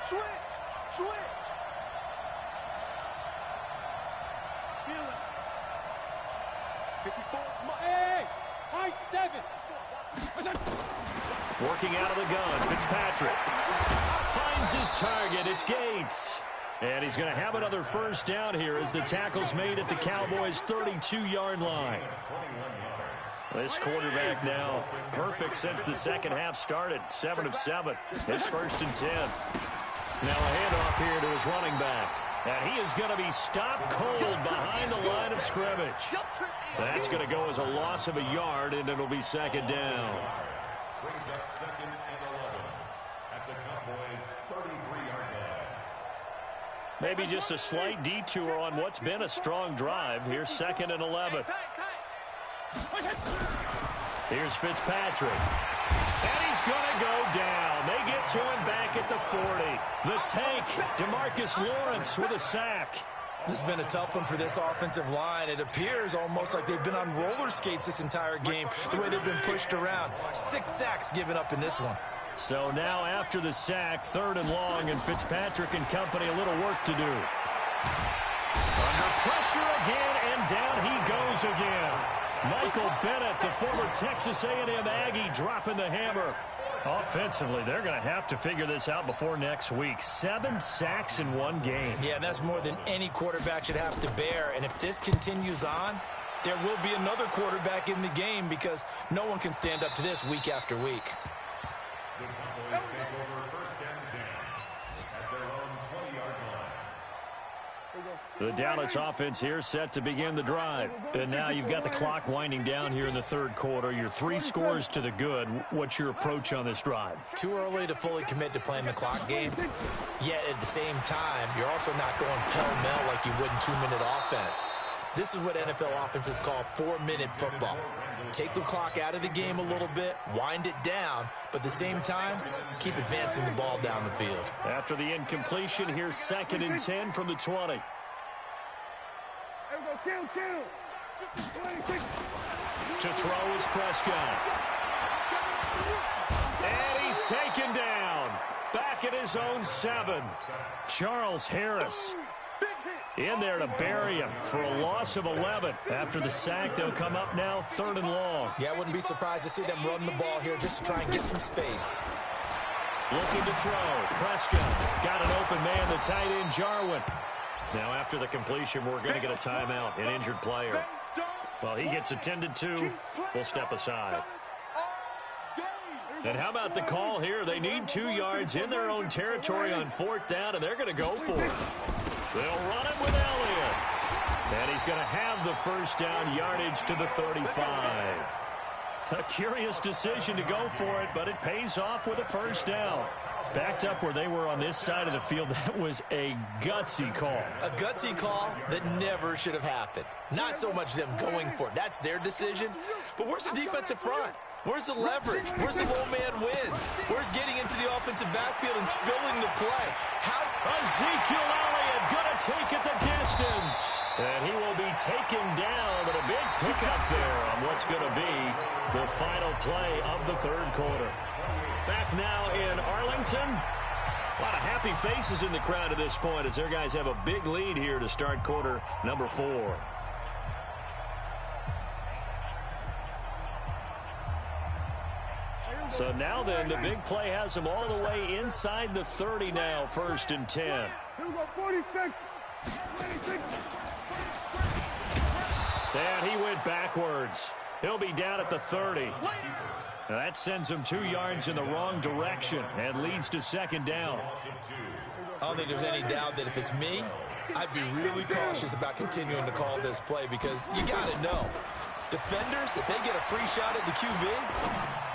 Switch. Feel it. 54. Hey, high 7. Working out of the gun, Fitzpatrick finds his target. It's Gates. And he's going to have another first down here as the tackle's made at the Cowboys' 32-yard line. This quarterback now perfect since the second half started. 7 of 7. It's 1st and 10. Now a handoff here to his running back. And he is going to be stopped cold behind the line of scrimmage. That's going to go as a loss of a yard, and it'll be 2nd down. Brings up 2nd and 11 at the Cowboys' 33-yard line. Maybe just a slight detour on what's been a strong drive. Here's 2nd and 11. Here's Fitzpatrick. And he's going to go down. They get to him back at the 40. The tank, DeMarcus Lawrence with a sack. This has been a tough one for this offensive line. It appears almost like they've been on roller skates this entire game, the way they've been pushed around. 6 sacks given up in this one. So now after the sack, 3rd and long, and Fitzpatrick and company a little work to do. Under pressure again, and down he goes again. Michael Bennett, the former Texas A&M Aggie, dropping the hammer. Offensively, they're going to have to figure this out before next week. 7 sacks in one game. Yeah, and that's more than any quarterback should have to bear. And if this continues on, there will be another quarterback in the game because no one can stand up to this week after week. The Cowboys take over 1st and 10 at their own 20-yard line. The Dallas offense here set to begin the drive. And now you've got the clock winding down here in the 3rd quarter. You're 3 scores to the good. What's your approach on this drive? Too early to fully commit to playing the clock game. Yet at the same time, you're also not going pell-mell like you would in 2-minute offense. This is what NFL offenses call 4-minute football. Take the clock out of the game a little bit, wind it down, but at the same time, keep advancing the ball down the field. After the incompletion, here's 2nd and 10 from the 20. To throw is Prescott. And he's taken down. Back at his own 7. Charles Harris in there to bury him for a loss of 11. After the sack, they'll come up now 3rd and long. Yeah, I wouldn't be surprised to see them run the ball here just to try and get some space. Looking to throw. Prescott got an open man, the tight end Jarwin. Now after the completion, we're going to get a timeout, an injured player. Well, he gets attended to. We'll step aside. And how about the call here? They need 2 yards in their own territory on 4th down, and they're going to go for it. They'll run it with Elliott. And he's going to have the first down yardage to the 35. A curious decision to go for it, but it pays off with a first down. Backed up where they were on this side of the field, that was a gutsy call. A gutsy call that never should have happened. Not so much them going for it. That's their decision. But where's the defensive front? Where's the leverage? Where's the low man wins? Where's getting into the offensive backfield and spilling the play? How? Ezekiel Elliott going to take it the distance. And he will be taken down, but a big pickup there on what's going to be the final play of the 3rd quarter. Back now in Arlington. A lot of happy faces in the crowd at this point as their guys have a big lead here to start quarter number 4. So now then, the big play has them all the way inside the 30 now, 1st and 10. Here we go, 46. And he went backwards. He'll be down at the 30. Now that sends him 2 yards in the wrong direction and leads to second down. I don't think there's any doubt that if it's me, I'd be really cautious about continuing to call this play because you got to know, defenders, if they get a free shot at the QB,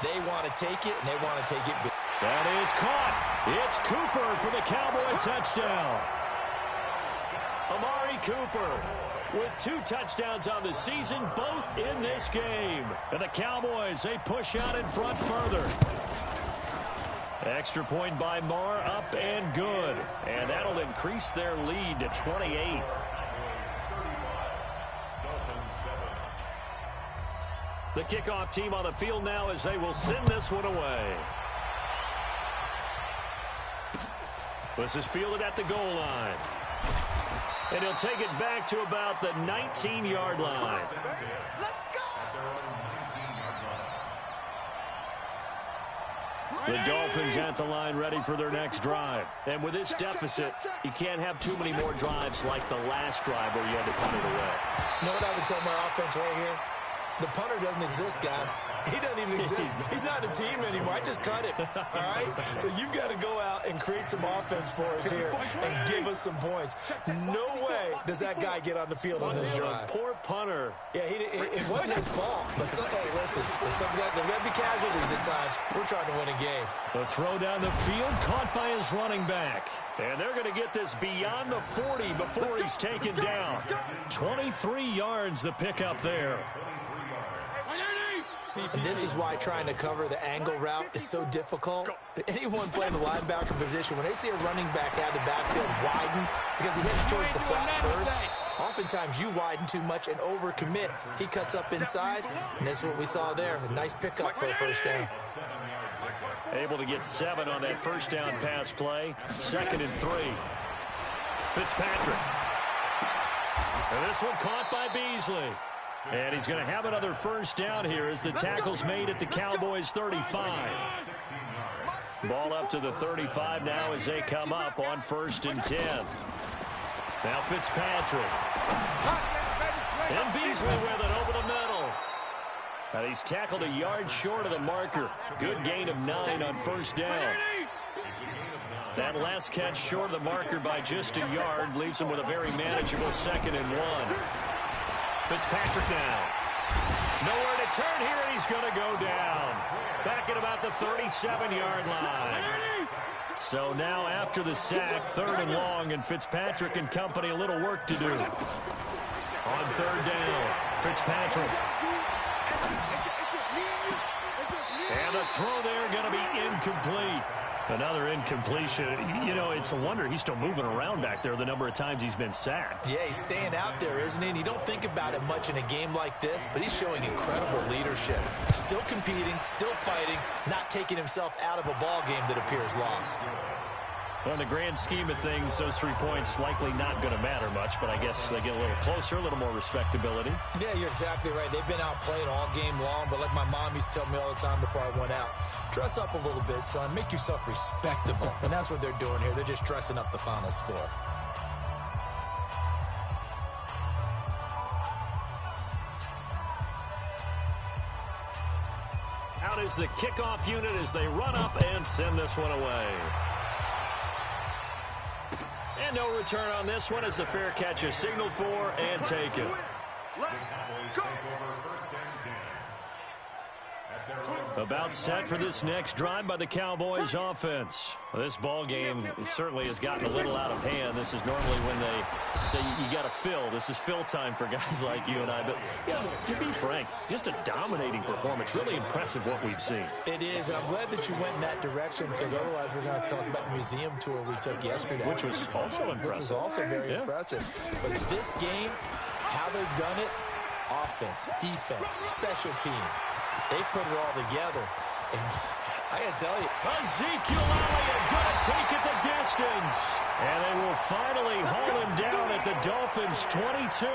they want to take it, and they want to take it big. That is caught. It's Cooper for the Cowboy touchdown. Amari Cooper with 2 touchdowns on the season, both in this game. And the Cowboys, they push out in front further. Extra point by Marr, up and good. And that'll increase their lead to 28. The kickoff team on the field now as they will send this one away. This is fielded at the goal line. And he'll take it back to about the 19-yard line. The Dolphins at the line ready for their next drive. And with this deficit, you can't have too many more drives like the last drive where you had to punt it away. You know what I would tell my offense right here? The punter doesn't exist, guys. He doesn't even exist. He's not a team anymore. I just cut it, all right? So you've got to go out and create some offense for us here and give us some points. No way does that guy get on the field on this drive. Poor punter. Yeah, it wasn't his fault. But, hey, listen, there's got to be casualties at times. We're trying to win a game. The throw down the field, caught by his running back. And they're going to get this beyond the 40 before he's taken down. 23 yards the pickup there. And this is why trying to cover the angle route is so difficult. Anyone playing the linebacker position, when they see a running back out of the backfield widen because he heads towards the flat first, oftentimes you widen too much and overcommit. He cuts up inside, and that's what we saw there. A nice pickup for a first down. Able to get 7 on that first down pass play. 2nd and 3. Fitzpatrick. And this one caught by Beasley. And he's going to have another first down here as the tackle's made at the Cowboys' 35. Ball up to the 35 now as they come up on 1st and 10. Now Fitzpatrick. And Beasley with it over the middle. And he's tackled a yard short of the marker. Good gain of 9 on first down. That last catch short of the marker by just a yard leaves him with a very manageable 2nd and 1. Fitzpatrick now. Nowhere to turn here, and he's going to go down. Back at about the 37-yard line. So now after the sack, 3rd and long, and Fitzpatrick and company a little work to do. On 3rd down, Fitzpatrick. And the throw there going to be incomplete. Another incompletion. You know, it's a wonder he's still moving around back there the number of times he's been sacked. Yeah, he's staying out there, isn't he? And you don't think about it much in a game like this, but he's showing incredible leadership. Still competing, still fighting, not taking himself out of a ball game that appears lost. Well, in the grand scheme of things, those 3 points likely not going to matter much, but I guess they get a little closer, a little more respectability. Yeah, you're exactly right. They've been outplayed all game long, but like my mom used to tell me all the time before I went out, dress up a little bit, son. Make yourself respectable. And that's what they're doing here. They're just dressing up the final score. Out is the kickoff unit as they run up and send this one away. And no return on this one as the fair catch is signaled for and taken. About set for this next drive by the Cowboys offense. This ball game certainly has gotten a little out of hand. This is normally when they say you got to fill. This is fill time for guys like you and I. But you know, to be frank, just a dominating performance. Really impressive what we've seen. It is, and I'm glad that you went in that direction because otherwise we're going to have to talk about the museum tour we took yesterday. Which was also impressive. Which was also very impressive. But this game, how they've done it, offense, defense, special teams, they put it all together. And I got to tell you, Ezekiel Elliott going to take it the distance. And they will finally haul him down at the Dolphins' 22.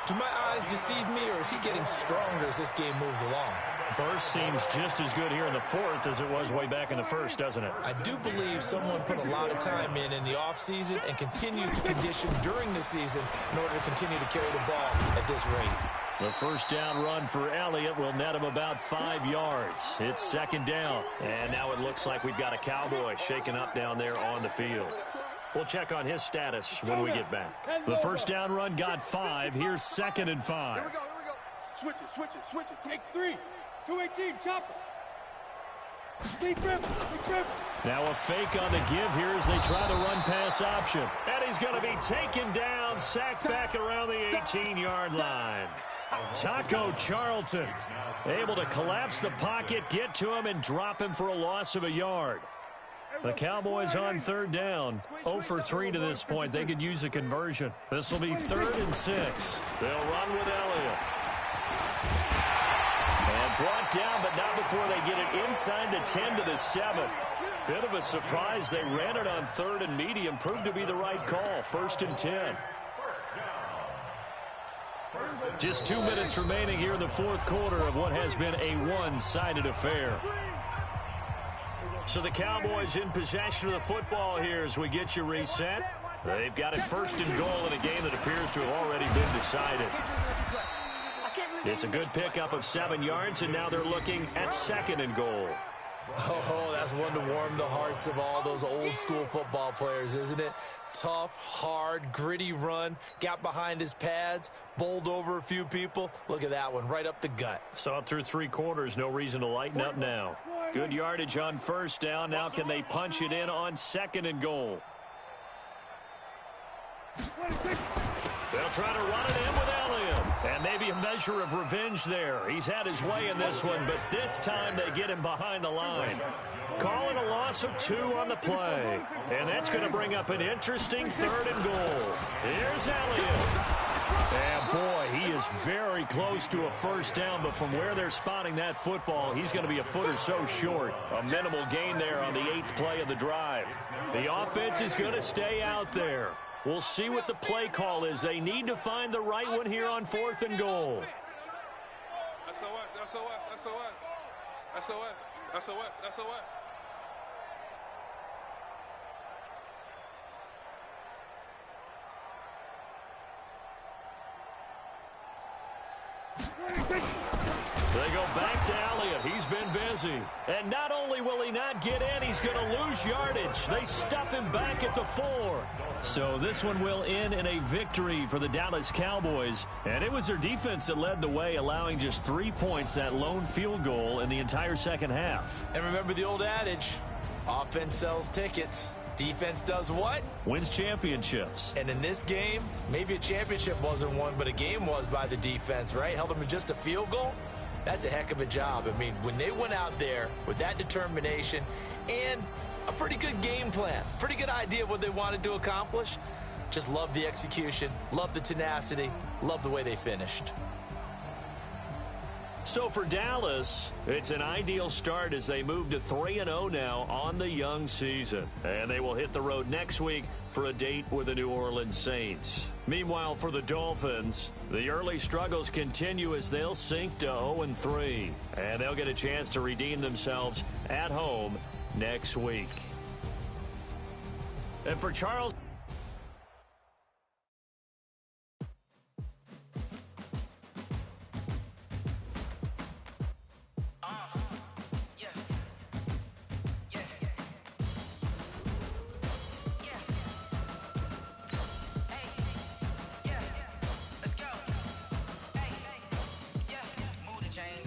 Do my eyes deceive me, or is he getting stronger as this game moves along? burst seems just as good here in the fourth as it was way back in the first, doesn't it? I do believe someone put a lot of time in the offseason and continues to condition during the season in order to continue to carry the ball at this rate. The first down run for Elliott will net him about 5 yards. It's second down. And now it looks like we've got a Cowboy shaking up down there on the field. We'll check on his status when we get back. The first down run got 5. Here's 2nd and 5. Here we go. Switch it. Takes 3. 218, chopper. Big grip. Now a fake on the give here as they try the run-pass option. And he's going to be taken down, sacked back around the 18-yard line. Taco Charlton able to collapse the pocket, get to him, and drop him for a loss of a yard. The Cowboys on third down. 0 for 3 to this point. They could use a conversion. This will be 3rd and 6. They'll run with Elliott. And brought down, but not before they get it inside the 10 to the 7. Bit of a surprise. They ran it on 3rd and medium. Proved to be the right call. 1st and 10. Just 2 minutes remaining here in the fourth quarter of what has been a one-sided affair. So the Cowboys in possession of the football here as we get you reset. They've got it 1st and goal in a game that appears to have already been decided. It's a good pickup of 7 yards, and now they're looking at 2nd and goal. Oh, that's one to warm the hearts of all those old-school football players, isn't it? Tough, hard, gritty run, got behind his pads, bowled over a few people. Look at that one, right up the gut. Saw it through 3 quarters, no reason to lighten up now. Good yardage on 1st down. Now can they punch it in on 2nd and goal? They'll try to run it in with Elliott. And maybe a measure of revenge there. He's had his way in this one, but this time they get him behind the line. Calling a loss of 2 on the play. And that's going to bring up an interesting 3rd and goal. Here's Elliott. And boy, he is very close to a 1st down, but from where they're spotting that football, he's going to be a foot or so short. A minimal gain there on the 8th play of the drive. The offense is going to stay out there. We'll see what the play call is. They need to find the right one here on 4th and goal. SOS. They go back to Elliott. He's been busy. And not only will he not get in, he's going to lose yardage. They stuff him back at the 4. So this one will end in a victory for the Dallas Cowboys. And it was their defense that led the way, allowing just 3 points, that lone field goal in the entire second half. And remember the old adage, offense sells tickets. Defense does what? Wins championships. And in this game, maybe a championship wasn't won, but a game was by the defense, right? Held them to just a field goal. That's a heck of a job. I mean, when they went out there with that determination and a pretty good game plan, pretty good idea of what they wanted to accomplish, just love the execution, love the tenacity, love the way they finished. So for Dallas, it's an ideal start as they move to 3-0 now on the young season. And they will hit the road next week for a date with the New Orleans Saints. Meanwhile, for the Dolphins, the early struggles continue as they'll sink to 0-3. And they'll get a chance to redeem themselves at home next week. And for Charles...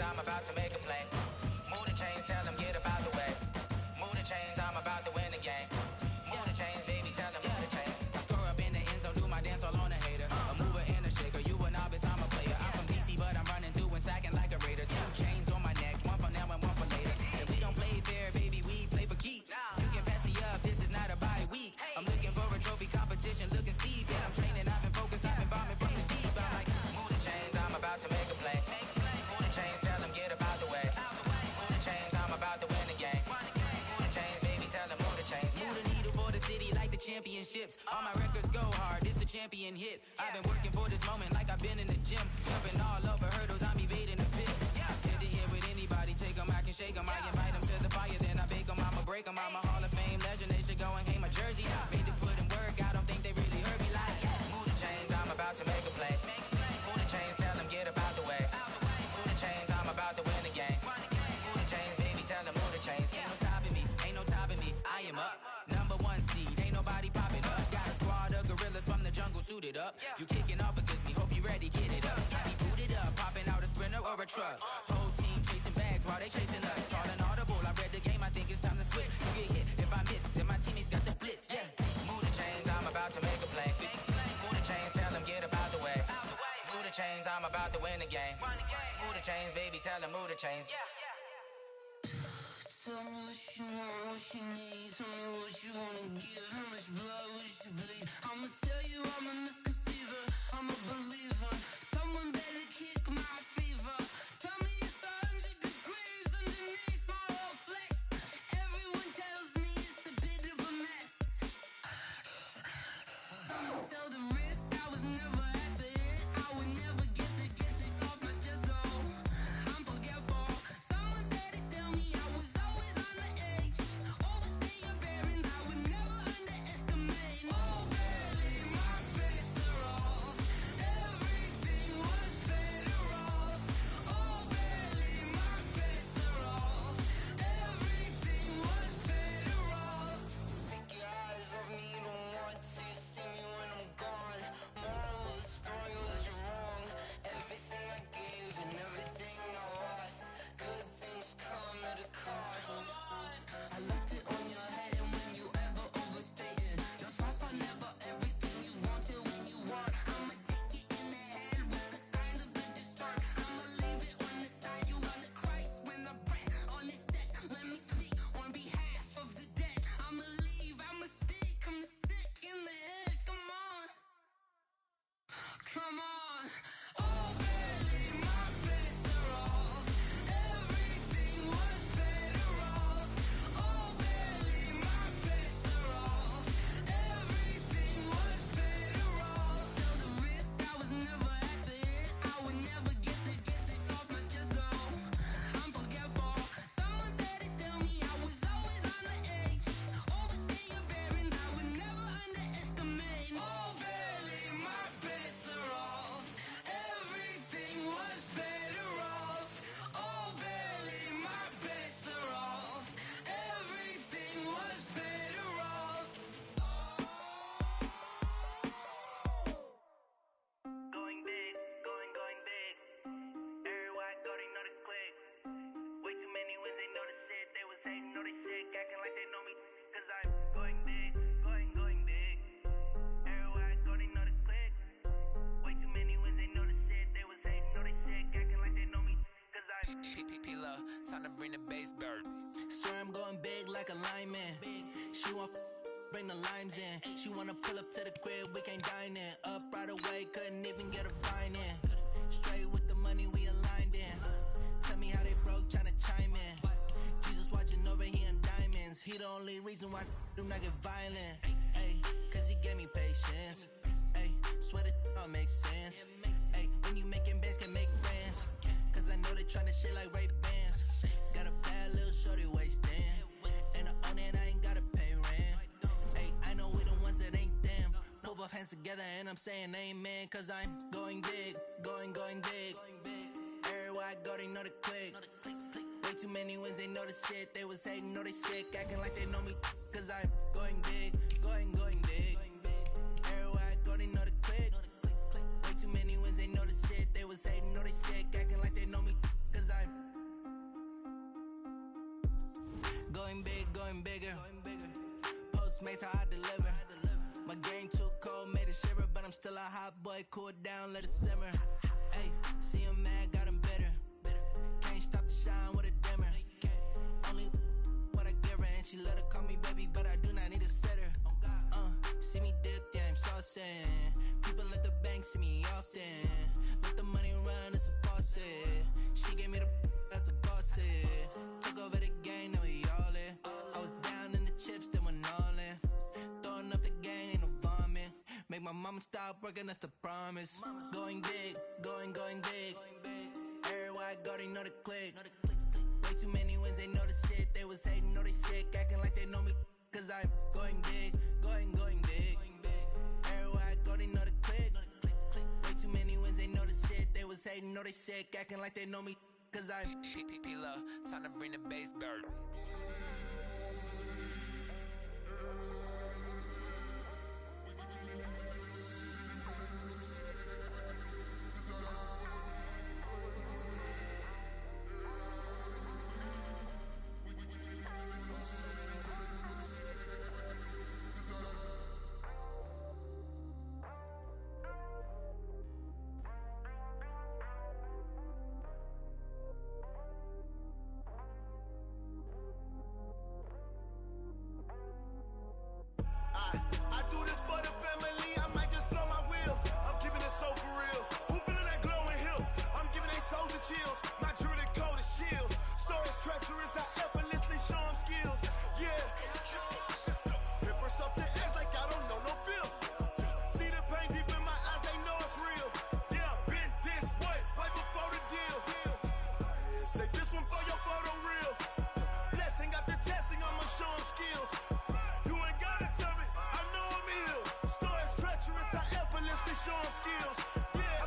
I'm about to make a play. Move the chains, tell them get about the way. Move the chains, I'm about to win the game. Move the chains, baby, tell them move the chains. I score up in the end zone, do my dance all on a hater. A mover and a shaker, you a novice, I'm a player. I'm from DC, but I'm running through and sacking like a raider. 2 chains on my neck, one for now and one for later. If we don't play fair, baby, we play for keeps. You can pass me up, this is not a bye week. I'm looking for a trophy competition, looking steep. And I'm training, I've been focused, I've been bombing from the deep. I'm like, move the chains, I'm about to make a play. Move the chains, tell them get about the way. Move the chains, I'm about to win the game. Move the chains, baby, tell them move the chains. Move the needle for the city like the championships. All my records go hard, this a champion hit. I've been working for this moment like I've been in the gym. Jumping all over hurdles, I'm evading the pit. Head to head with anybody. Anybody take them, I can shake them. I invite them to the fire, then I bake them. I'ma break them. I'm a Hall of Fame legend. They should go and hang my jersey. Made to put in work. I don't think they really heard me like. Move the chains, I'm about to make a play. Move the chains, tell them get up out the way. Move the chains, I'm about to win the game. Move the chains, baby, tell them move the chains. Ain't no stopping me, ain't no topping me. I am up, #1 seed. Ain't nobody popping up. Got a squad of gorillas from the jungle suited up. You kicking off against me, hope you ready, get it up. I be booted up, popping out a sprinter or a truck. Whole team chasing bags while they chasing us. Calling audible, I read the game, I think it's time to switch. You get hit if I miss, then my teammates got the blitz. Yeah, move the chains, I'm about to make a play. Move the chains, tell them get up out the way. Move the chains, I'm about to win the game. Move the chains, baby, tell them move the chains. Tell me what you want, what you need. Tell me what you wanna give. How much blood would you bleed? I'ma tell you I'm a misconceiver. I'm a believer. Someone better kick my fever. Tell me it's 100 degrees underneath my whole flesh. Everyone tells me it's a bit of a mess. I'ma tell the risk I was never at the end. I would never get it off my chest though. I'm forgetful. Someone better tell me I was always on the edge. Overstay your bearings, I would never underestimate. Oh baby, my bets are off. Everything was better off. Oh baby, my bets are off. Everything was better off. Take your eyes off me, you don't want to see me when I'm gone. Moral of the story was you're wrong. Everything I gave and everything I lost. Good things come at a cost. I left it on your head, and when you ever overstay it, your thoughts are never everything you want till when you want. I'ma take it in the head with the signs of the distort. I'ma leave it on the side. You on the Christ when the breath on the set. Let me speak on behalf of the dead. I'ma leave, I'ma speak. I'm the sick in the head. Come on, come on. Oh baby, my bets are off. Everything was better off. Oh baby, my bets are off. Everything was better off. Tell the risk I was never at the end. I would never get it off my chest though. I'm forgetful. Someone better tell me I was always on the edge. Overstay your bearings, I would never underestimate. Oh baby, my bets are off. Everything was better off. Oh baby, my bets are off. Everything was better off. Going big, going big. Everywhere I go, they know the click. Way too many wins, they know the shit. They was hating, know they sick, acting like they know me. Cause I'm going big, going big. Everywhere I go, they know the click. Way too many wins, they know the shit. They was hating, know they sick, acting like they know me. Cause I'm P-P-P-Lo, time to bring the bass back. swear I'm going big like a lineman. She want bring the limes in. She wanna pull up to the crib, we can't dine in. Up right away, couldn't even get a vine in. Straight with the money, we aligned in. Tell me how they broke, tryna chime in. Jesus watching over here in diamonds. He the only reason why do not get violent. Ay, cause he gave me patience. Ay, swear that all makes sense. Ay, when you making bands, can make friends. Cause I know they tryna shit like Ray-Bans. Got a bad little shorty wasting. And I own it, I ain't gotta pay rent. Ay, I know we the ones that ain't them. Put both hands together and I'm saying amen. Cause I'm going big, going big. Everywhere I go, they know the click. Way too many wins, they know the shit. They was hating, know they sick, acting like they know me. Cause I'm going big, going big. Everywhere I go, they know the click. Way too many wins, they know the shit. They was hating, know they sick, acting like they know me. Cause I'm going big, going bigger. Postmates how I deliver. My game too cold, made it shiver, but I'm still a hot boy. Cool down, let it simmer. Hey, see him mad, got him bitter. Can't stop the shine with a dimmer. Only what I give her, and she let her call me baby, but I do not need a sitter. See me dip, yeah, I'm saucing. People at the bank see me often. Let the money run, it's a faucet. She gave me the that's a faucet. Took over the game, now we all in. I was down in the chips, then went all in. Throwing up the gang, ain't no vomit. Make my mama stop working, that's the promise. Going big, going big. Everywhere I go, they know the click. Way too many wins, they know the shit. They was hating, know they sick, acting like they know me. Cause I'm going big, going big. Everywhere I go, they know the click. Way too many wins, they know the shit. They was hating, know they sick, acting like they know me. Cause I'm P-Lo, time to bring the bass back. I do this for the family, I might just blow my wheel. I'm keeping it so for real. Who feeling that glowing hill? I'm giving they soldier chills. My jewelry code is chill. Stories treacherous, I effortlessly show them skills. Yeah. Hit first off the edge like I don't know no feel. See the pain deep in my eyes, they know it's real. Yeah, been this way, right before the deal. Say this one for your photo real. Blessing after testing, I'ma show them skills. You ain't gotta tell me, I know I'm ill. Stories treacherous, I effortlessly show them skills. Yeah,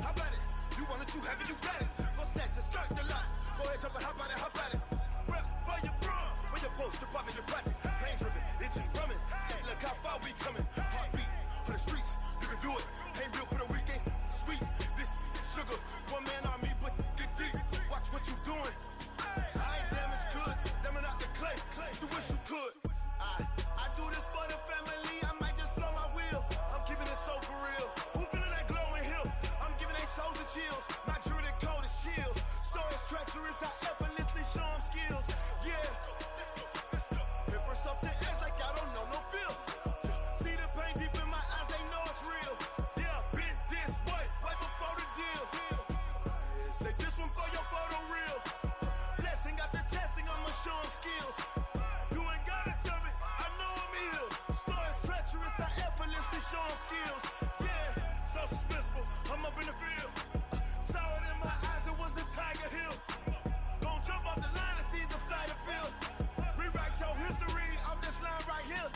how about it? You want it, you have it, you got it. Go snatch it, skirt the lot. Go ahead, jump it, how about it? Rep where you from, where your post, department, your projects. Pain driven, itching, drumming. Look how far we coming. Heartbeat for the streets, you can do it. Ain't real for the weekend, sweet. This sugar, one man army, but get deep. Watch what you doing. I ain't damaged goods, damn out the clay. You wish you could. I do this for the family, I might just blow my wheel. I'm keeping it so for real. Who feeling that glowing hill? I'm giving they soldier chills. My jewelry code is chill. Stories treacherous, I effortlessly show them skills. Yeah. Hit first off the edge like I don't know no feel. See the pain deep in my eyes, they know it's real. Yeah, been this way, right before the deal. Say this one for your photo real. Blessing after testing, I'ma show them skills. You ain't gotta tell me, I know I'm ill. Stories treacherous, I effortlessly show them skills. Yeah, so suspenseful, I'm up in the field. Saw it in my eyes, it was the Tiger Hill. Gon' jump off the line and see the fly the field. Rewrite your history off this line right here.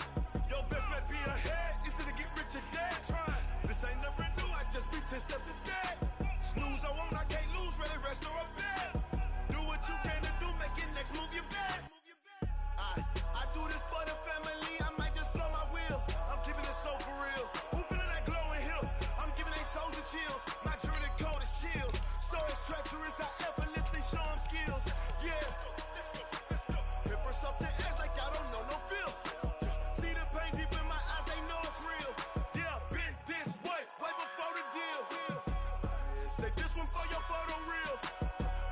Your best bet be ahead, easy to get rich or dead. Trying, this ain't never new, I just be 10 steps instead. Snooze I won't, I can't lose, ready, rest or a bed. Do what you can to do, make your next move your best. I do this for the family, I might just blow my wheel. I'm keeping it so for real. Who feeling that glowing hill? I'm giving they soldier chills. My jewelry code is chill. Stories treacherous, I effortlessly show them skills. Yeah. Hit first off the edge like I don't know no feel. See the pain deep in my eyes, they know it's real. Yeah, been this way, right before the deal. Say this one for your photo real.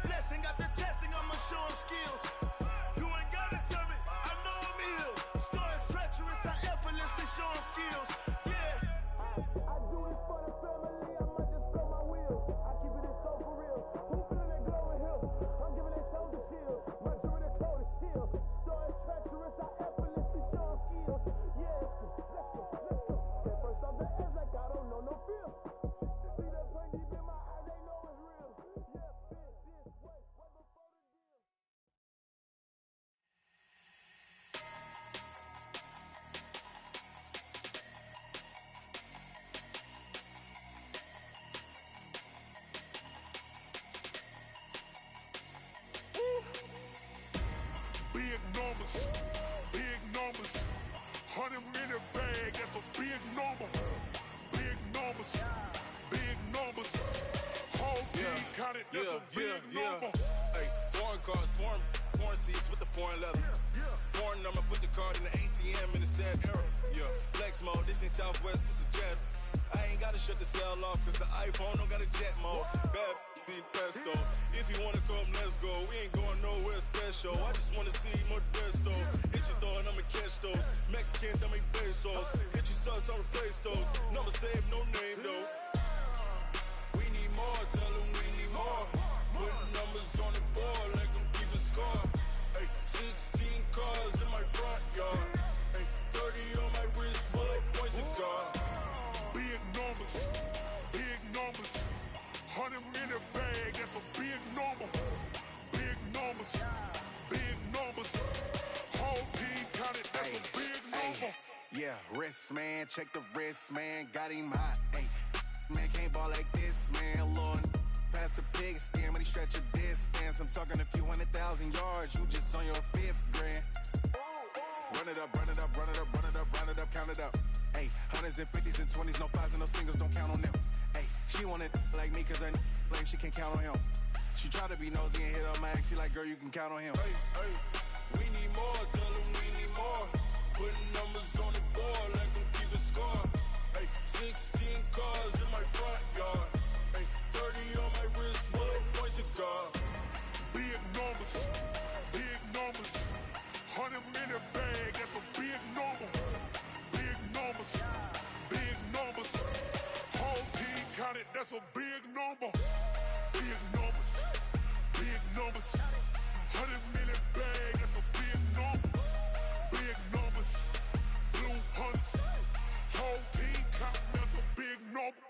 Blessing after testing, I'ma show them skills. You ain't gotta tell me, I know I'm ill. Stories treacherous, I effortlessly show them skills. Yeah. I do this for the family, I might just blow my wheel. I keep it so for real. Who feeling that glowing hill? I'm giving they soldier chills. My jewelry code is chill. Stories treacherous, I effortlessly show them skills. Yeah, let's go. Get first off the edge like I don't know no feel. See that pain deep in my eyes, they know it's real. Yeah, been this way, right before the deal. Big numbers, 100 minute bag, that's a big number. Big numbers, whole team counted, that's a big number. Hey, foreign cars, foreign seats with the foreign leather. Foreign number, put the card in the ATM in the sad era. Yeah, flex mode, this ain't Southwest, this a jet. I ain't gotta shut the cell off, cause the iPhone don't got a jet mode. Bad be pesto. If you wanna come, let's go. We ain't going nowhere special. I just wanna see Modesto. Hit your throw and I'ma catch those. Mexican, dummy pesos. Hit your sus, I'll replace those. Number save, no name though. We need more, tell them we need more. Put numbers on the board, let them keep a score. Hey, 16 cars in my front yard. Hey, 30 on my wrist, bullet point to God. Big numbers, 100 minute bag, that's a big number. Big numbers, Yeah, wrist, man, check the wrist, man, got him hot. Hey, man, can't ball like this, man. Lord, past the pig skin when he stretch a distance. I'm talking a few 100,000 yards, you just on your 5th grand. Run it up, run it up, run it up, run it up, run it up, count it up. Hey, hundreds and 50s and 20s, no 5s and no singles, don't count on them. Hey, she want it like me, cause her like she can't count on him. She try to be nosy and hit up my ex, she like, girl, you can count on him. Hey, hey, we need more, tell them we need more. Putting numbers on the board, let them keep the score. Hey, 16 cars in my front yard. Hey, 30 on my wrist, bullet point to God. Big numbers, big numbers. 100 minute bag, that's a big number. Big numbers, big numbers. Whole team counted, that's a big number. Big numbers, big numbers. 100 minute bag, that's a big number. Big numbers, blue hunts. Whole team counting, that's a big number.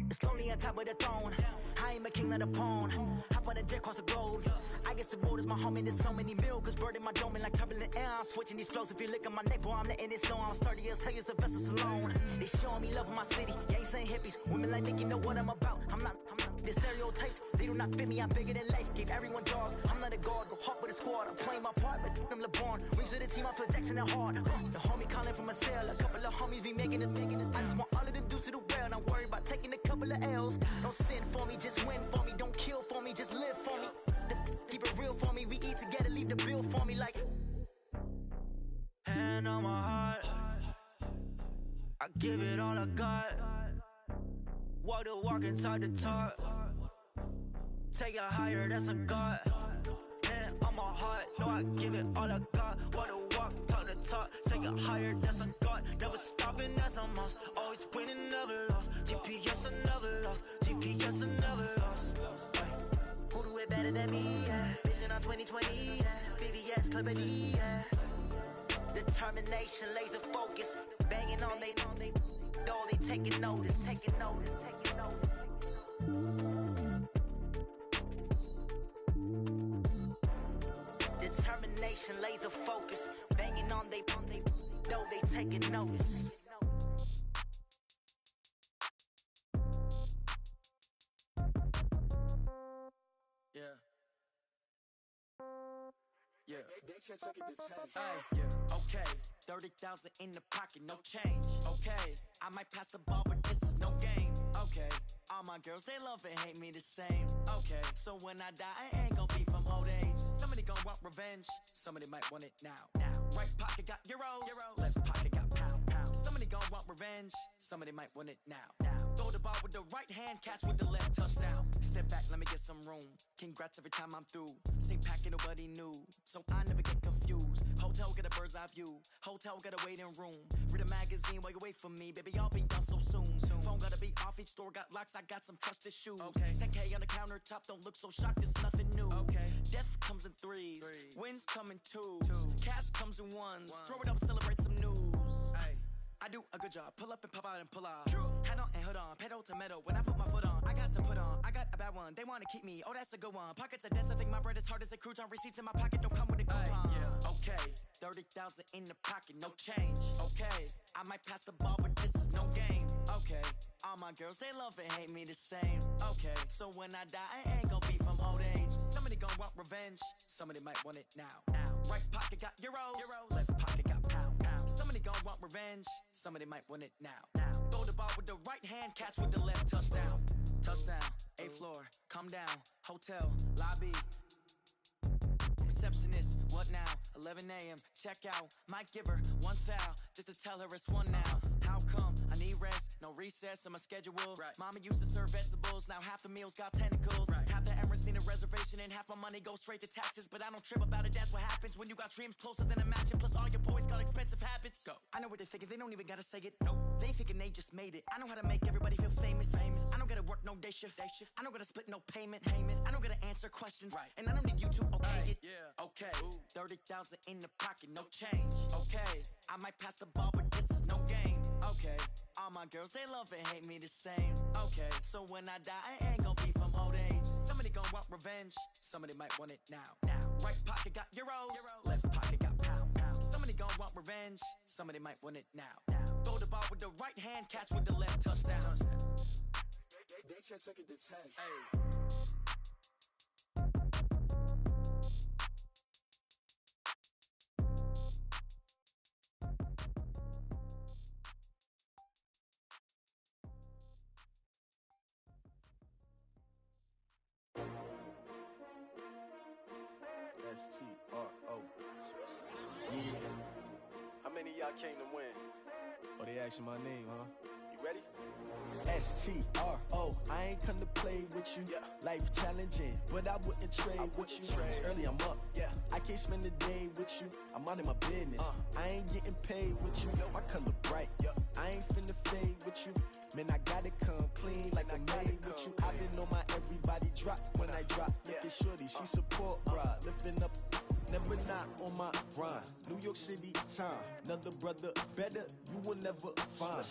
It's lonely on top of the throne. I am a king of the pawn. Hop on a jet across the globe. I guess the road is my home and there's so many milkers burning my dome like turbulent air. I'm switching these flows. If you look at my neck, boy, I'm letting it snow. I'm sturdy as hell as a vessel alone. They showing me love in my city. Gangs ain't hippies. Women like Nicky know what I'm about. I'm not. The stereotypes, they do not fit me. I'm bigger than life. Gave everyone jobs. I'm not a guard. Go hard with a squad. I'm playing my part, but them LeBron. Rings to the team. I feel Jackson and hard. The homie calling from a cell. A couple of homies be making it. I just want all of them dudes to do well. Not worry about taking a couple of L's. Don't sin for me, just win for me. Don't kill for me, just live for me. Keep it real for me. We eat together, leave the bill for me like. Hand on my heart, I give it all I got. Walk the walk and talk the talk. Take it higher, that's a God. Hand on my heart, no, I give it all I got. Walk the walk, talk the talk. Take it higher, that's a God. Never stopping, that's a must. Always winning, never lost. GPS, I never lost. GPS, I never lost. Who do it better than me? Yeah. Vision on 2020. Yeah. VVS, Clippity. Yeah. Determination, laser focus. Banging on they know they taking notice. Taking notice. Taking notice. Determination, laser focus. Banging on they know they taking notice. Yeah. Yeah. Hey, yeah. Okay. 30,000 in the pocket, no change. Okay. I might pass the ball, but this is no game. Okay. All my girls, they love and hate me the same. Okay. So when I die, I ain't gon' be from old age. Somebody gon' want revenge. Somebody might want it now. Right pocket got euros. Left pocket got pound. Somebody gon' want revenge. Somebody might want it now. Throw the ball with the right hand, catch with the left, touchdown. Step back, let me get some room. Congrats every time I'm through. Same packet, nobody knew, so I never get confused. Hotel get a bird's eye view. Hotel got a waiting room. Read a magazine while you wait for me, baby. I'll be done so soon. Phone gotta be off. Each store got locks. I got some trusted shoes. Okay. 10K on the countertop. Don't look so shocked. It's nothing new. Okay. Death comes in threes. Wins come in twos. Cash comes in ones. Throw it up, celebrate some news. Ay. I do a good job. Pull up and pop out and pull off. Head on and hood on. Pedal to metal. When I put my foot on, I got to put on. I got a bad one. They want to keep me. Oh, that's a good one. Pockets are dense. I think my bread is hard as a crouton. Receipts in my pocket don't come with a coupon. Yeah. Okay. 30,000 in the pocket. No change. Okay. I might pass the ball, but this is no game. Okay. All my girls, they love and hate me the same. Okay. So when I die, I ain't gon' be from old age. Somebody gon' want revenge. Somebody might want it now. Right pocket got euros. Left pocket got pound. Somebody gon' want revenge. Somebody might want it now. Throw the ball with the right hand, catch with the left, touchdown. Touchdown, 8th floor, come down, hotel, lobby. Receptionist, what now? 11 a.m., check out. Might give her one foul, just to tell her it's one now. How come? I need rest, no recess in my schedule. Right. Mama used to serve vegetables, now half the meals got tentacles. Right. Half the Emirates need a reservation and half my money goes straight to taxes. But I don't trip about it, that's what happens when you got dreams closer than a mansion. Plus all your boys got expensive habits. Go. I know what they're thinking, they don't even gotta say it. Nope. They ain't thinking they just made it. I know how to make everybody feel famous. I don't gotta work no day shift. I don't gotta split no payment. I don't gotta answer questions. Right. And I don't need you to okay it. Yeah. Okay. 30,000 in the pocket, no change. Okay. I might pass the ball, but this is no game. Okay. All All my girls, they love and hate me the same. Okay, so when I die, I ain't gon' be from old age. Somebody gon' want revenge, somebody might want it now. Right pocket got euros, left pocket got pounds. Somebody gon' want revenge, somebody might want it now. Throw the ball with the right hand, catch with the left, touchdown. They can't take it to 10. Hey. S-T-R-O. Yeah. How many of y'all came to win? Oh, they asking my name, huh? You ready? S-T-R-O, I ain't come to play with you. Yeah. Life challenging, but I wouldn't trade with you. It's early, I'm up. Yeah. I can't spend the day with you. I'm minding my business. I ain't getting paid with you. My color bright. I ain't finna fade with you. Man, I gotta come clean like I'm made with you. I've been on my everybody drop when I drop. Look at shorty, she support, bruh. Lifting up, never not on my grind. New York City time, another brother better, you will never find.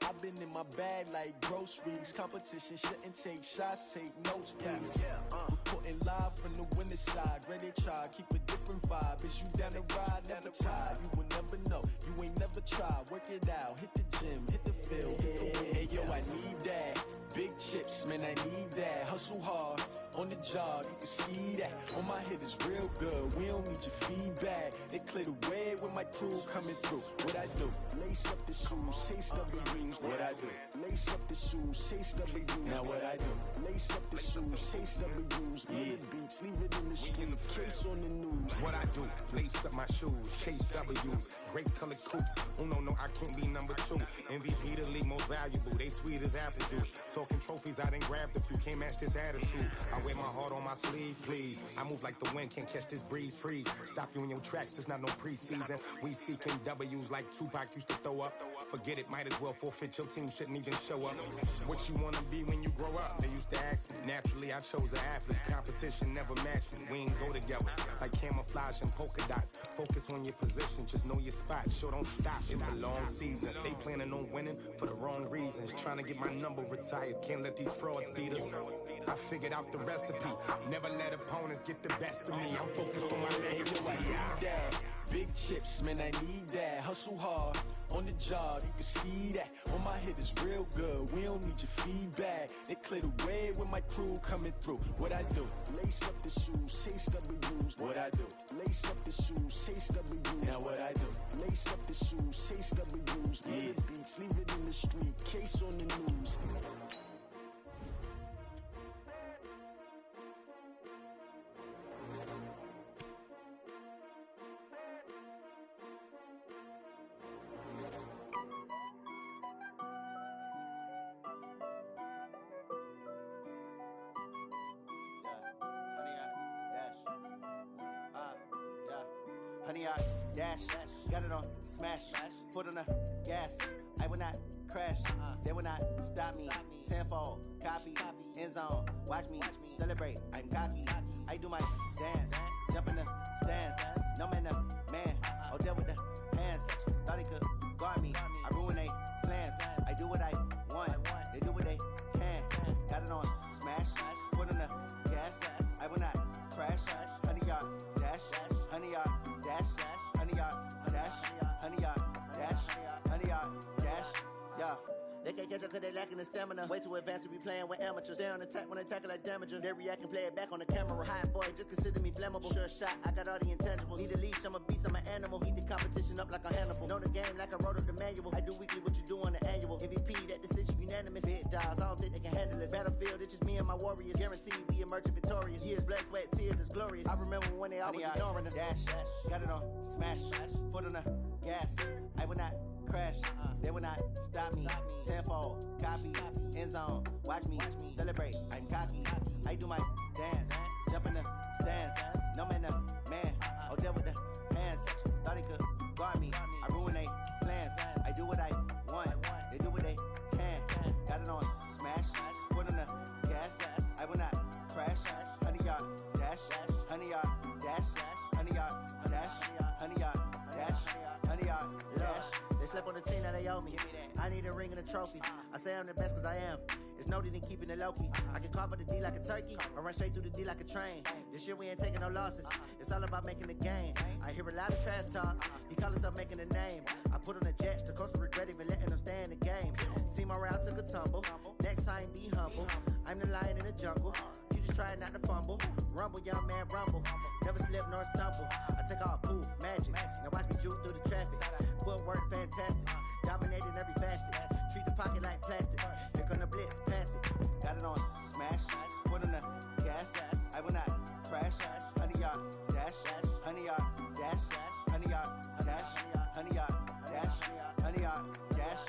I've been in my bag like groceries. Competition shouldn't take shots, take notes, please. Reporting live from the winter side. Ready to try, keep a different vibe. Is you down the ride, never tired. You will never know, you ain't never tried. Work it out, hit the gym, hit the field. Hey yo, I need that. Big chips, man, I need that. Hustle hard, on the job, you can see that. On my head is real good, we don't need your feedback. They clear the way with my crew coming through. What I do? Lace up the shoes, chase W's. What I do? Lace up the shoes, chase W's. Now what I do? Lace up the shoes, chase W's. Yeah. Beats, leave it in the street, case on the news. What I do? Lace up my shoes, chase W's. Great colored coops. Uno, no, I can't be number 2. MVP, the league most valuable. They sweet as apple juice. Talking trophies, I done grabbed a few. Can't match this attitude. I wear my heart on my sleeve, please. I move like the wind, can't catch this breeze, freeze. Stop you in your tracks, there's not no preseason. We seeking W's like Tupac used to throw up. Forget it, might as well forfeit. Your team shouldn't even show up. What you wanna be when you grow up? They used to ask me. Naturally, I chose an athlete. Competition never matched me. We ain't go together like camouflage and polka dots. Focus on your position, just know your spot. Show don't stop, it's a long season. They planning on winning for the wrong reasons. Trying to get my number retired. Can't let these frauds beat us. I figured out the recipe. Never let opponents get the best of me. I'm focused on my legacy. I need that. Big chips, man, I need that. Hustle hard, on the job, you can see that. On my head is real good, we don't need your feedback. They clear the way with my crew coming through. What I do? Lace up the shoes, chase W's. What I do? Lace up the shoes, chase W's. Now what I do? Lace up the shoes, chase W's. Yeah. Beats, leave it in the street, case on the news. Honey, I dash, got it on smash, foot on the gas. I will not crash, they will not stop me. Tenfold, copy, end zone, watch me celebrate. I'm cocky, I do my dance, jump in the stands. No man, man, oh there with the hands. Thought he could guard me, I ruin they plans. I do what I want, they do what they can. Got it on smash, foot on the gas. I will not crash, honey, y'all dash, honey, y'all dash, honey, y'all dash, honey, y'all dash, honey, y'all dash, yeah. They can't catch up cause they lacking the stamina. Way too advanced to be playing with amateurs. Stay on attack when they tackle like damager. They react and play it back on the camera. Hot boy, just consider me flammable. Sure shot, I got all the intangibles. Need a leash, I'm a beast, I'm an animal. Heat the competition up like a Hannibal. Know the game like I wrote up the manual. I do weekly what you do on the annual. MVP, that decision unanimous. Big dogs, I don't think they can handle it. Battlefield, it's just me and my warriors. Guaranteed we emerge victorious. Years, blood, sweat, tears, is glorious. I remember when they always ignoring us. Dash, got it on smash, foot on the gas. I will not crash, they will not stop me. Tenfold, copy, end zone, watch me celebrate. I'm cocky, I do my dance, jump in the stands. No man, man, oh there with the hands. Thought he could guard me, I ruin they plans. I do what I want, they do what they can. Got it on smash, foot on the gas. I will not crash, honey, y'all dash, honey, y'all dash, honey, y'all dash, honey, y'all dash, honey, y'all dash. They slept on the team that they owe me. I need a ring and a trophy. I say I'm the best cause I am. It's noted in keeping it low-key. I can carve up the D like a turkey or run straight through the D like a train. This year we ain't taking no losses. It's all about making the game. I hear a lot of trash talk. He call himself making a name. I put on the Jets. The coach will regret even letting them stay in the game. Team morale took a tumble. Next time be humble. I'm the lion in the jungle. You just try not to fumble. Rumble, young man, rumble. Never slip nor stumble. I take off, poof, magic. Now watch me juke through the traffic. Footwork fantastic. Dominating every facet. Treat the pocket like plastic. Here come the blitz, pass it. Got it on smash. Foot on the gas. I will not crash. 100-yard dash. 100-yard dash. 100-yard dash. 100-yard dash. 100-yard dash.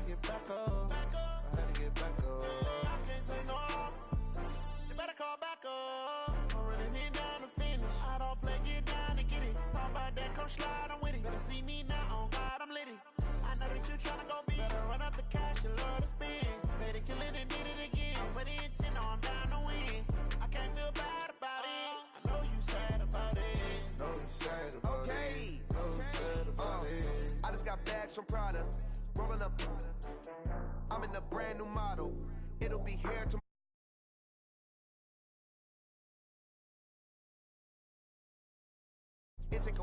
Get back up. I had to get back up. I can't take no loss. You better call back up. I'm running it down to finish. I don't play, get down to get it. Talk about that, come slide, I'm with it. Better see me now, on God, I'm litty. I know that you tryna go big. Better run up the cash, you love to spend. Better kill it and did it again. I'm with the intent, no, I'm down to win. I can't feel bad about it. I know you sad about it. Know you sad about it. Know you sad about it. I just got bags from Prada. Rolling up, I'm in a brand new model. It'll be here tomorrow. It take a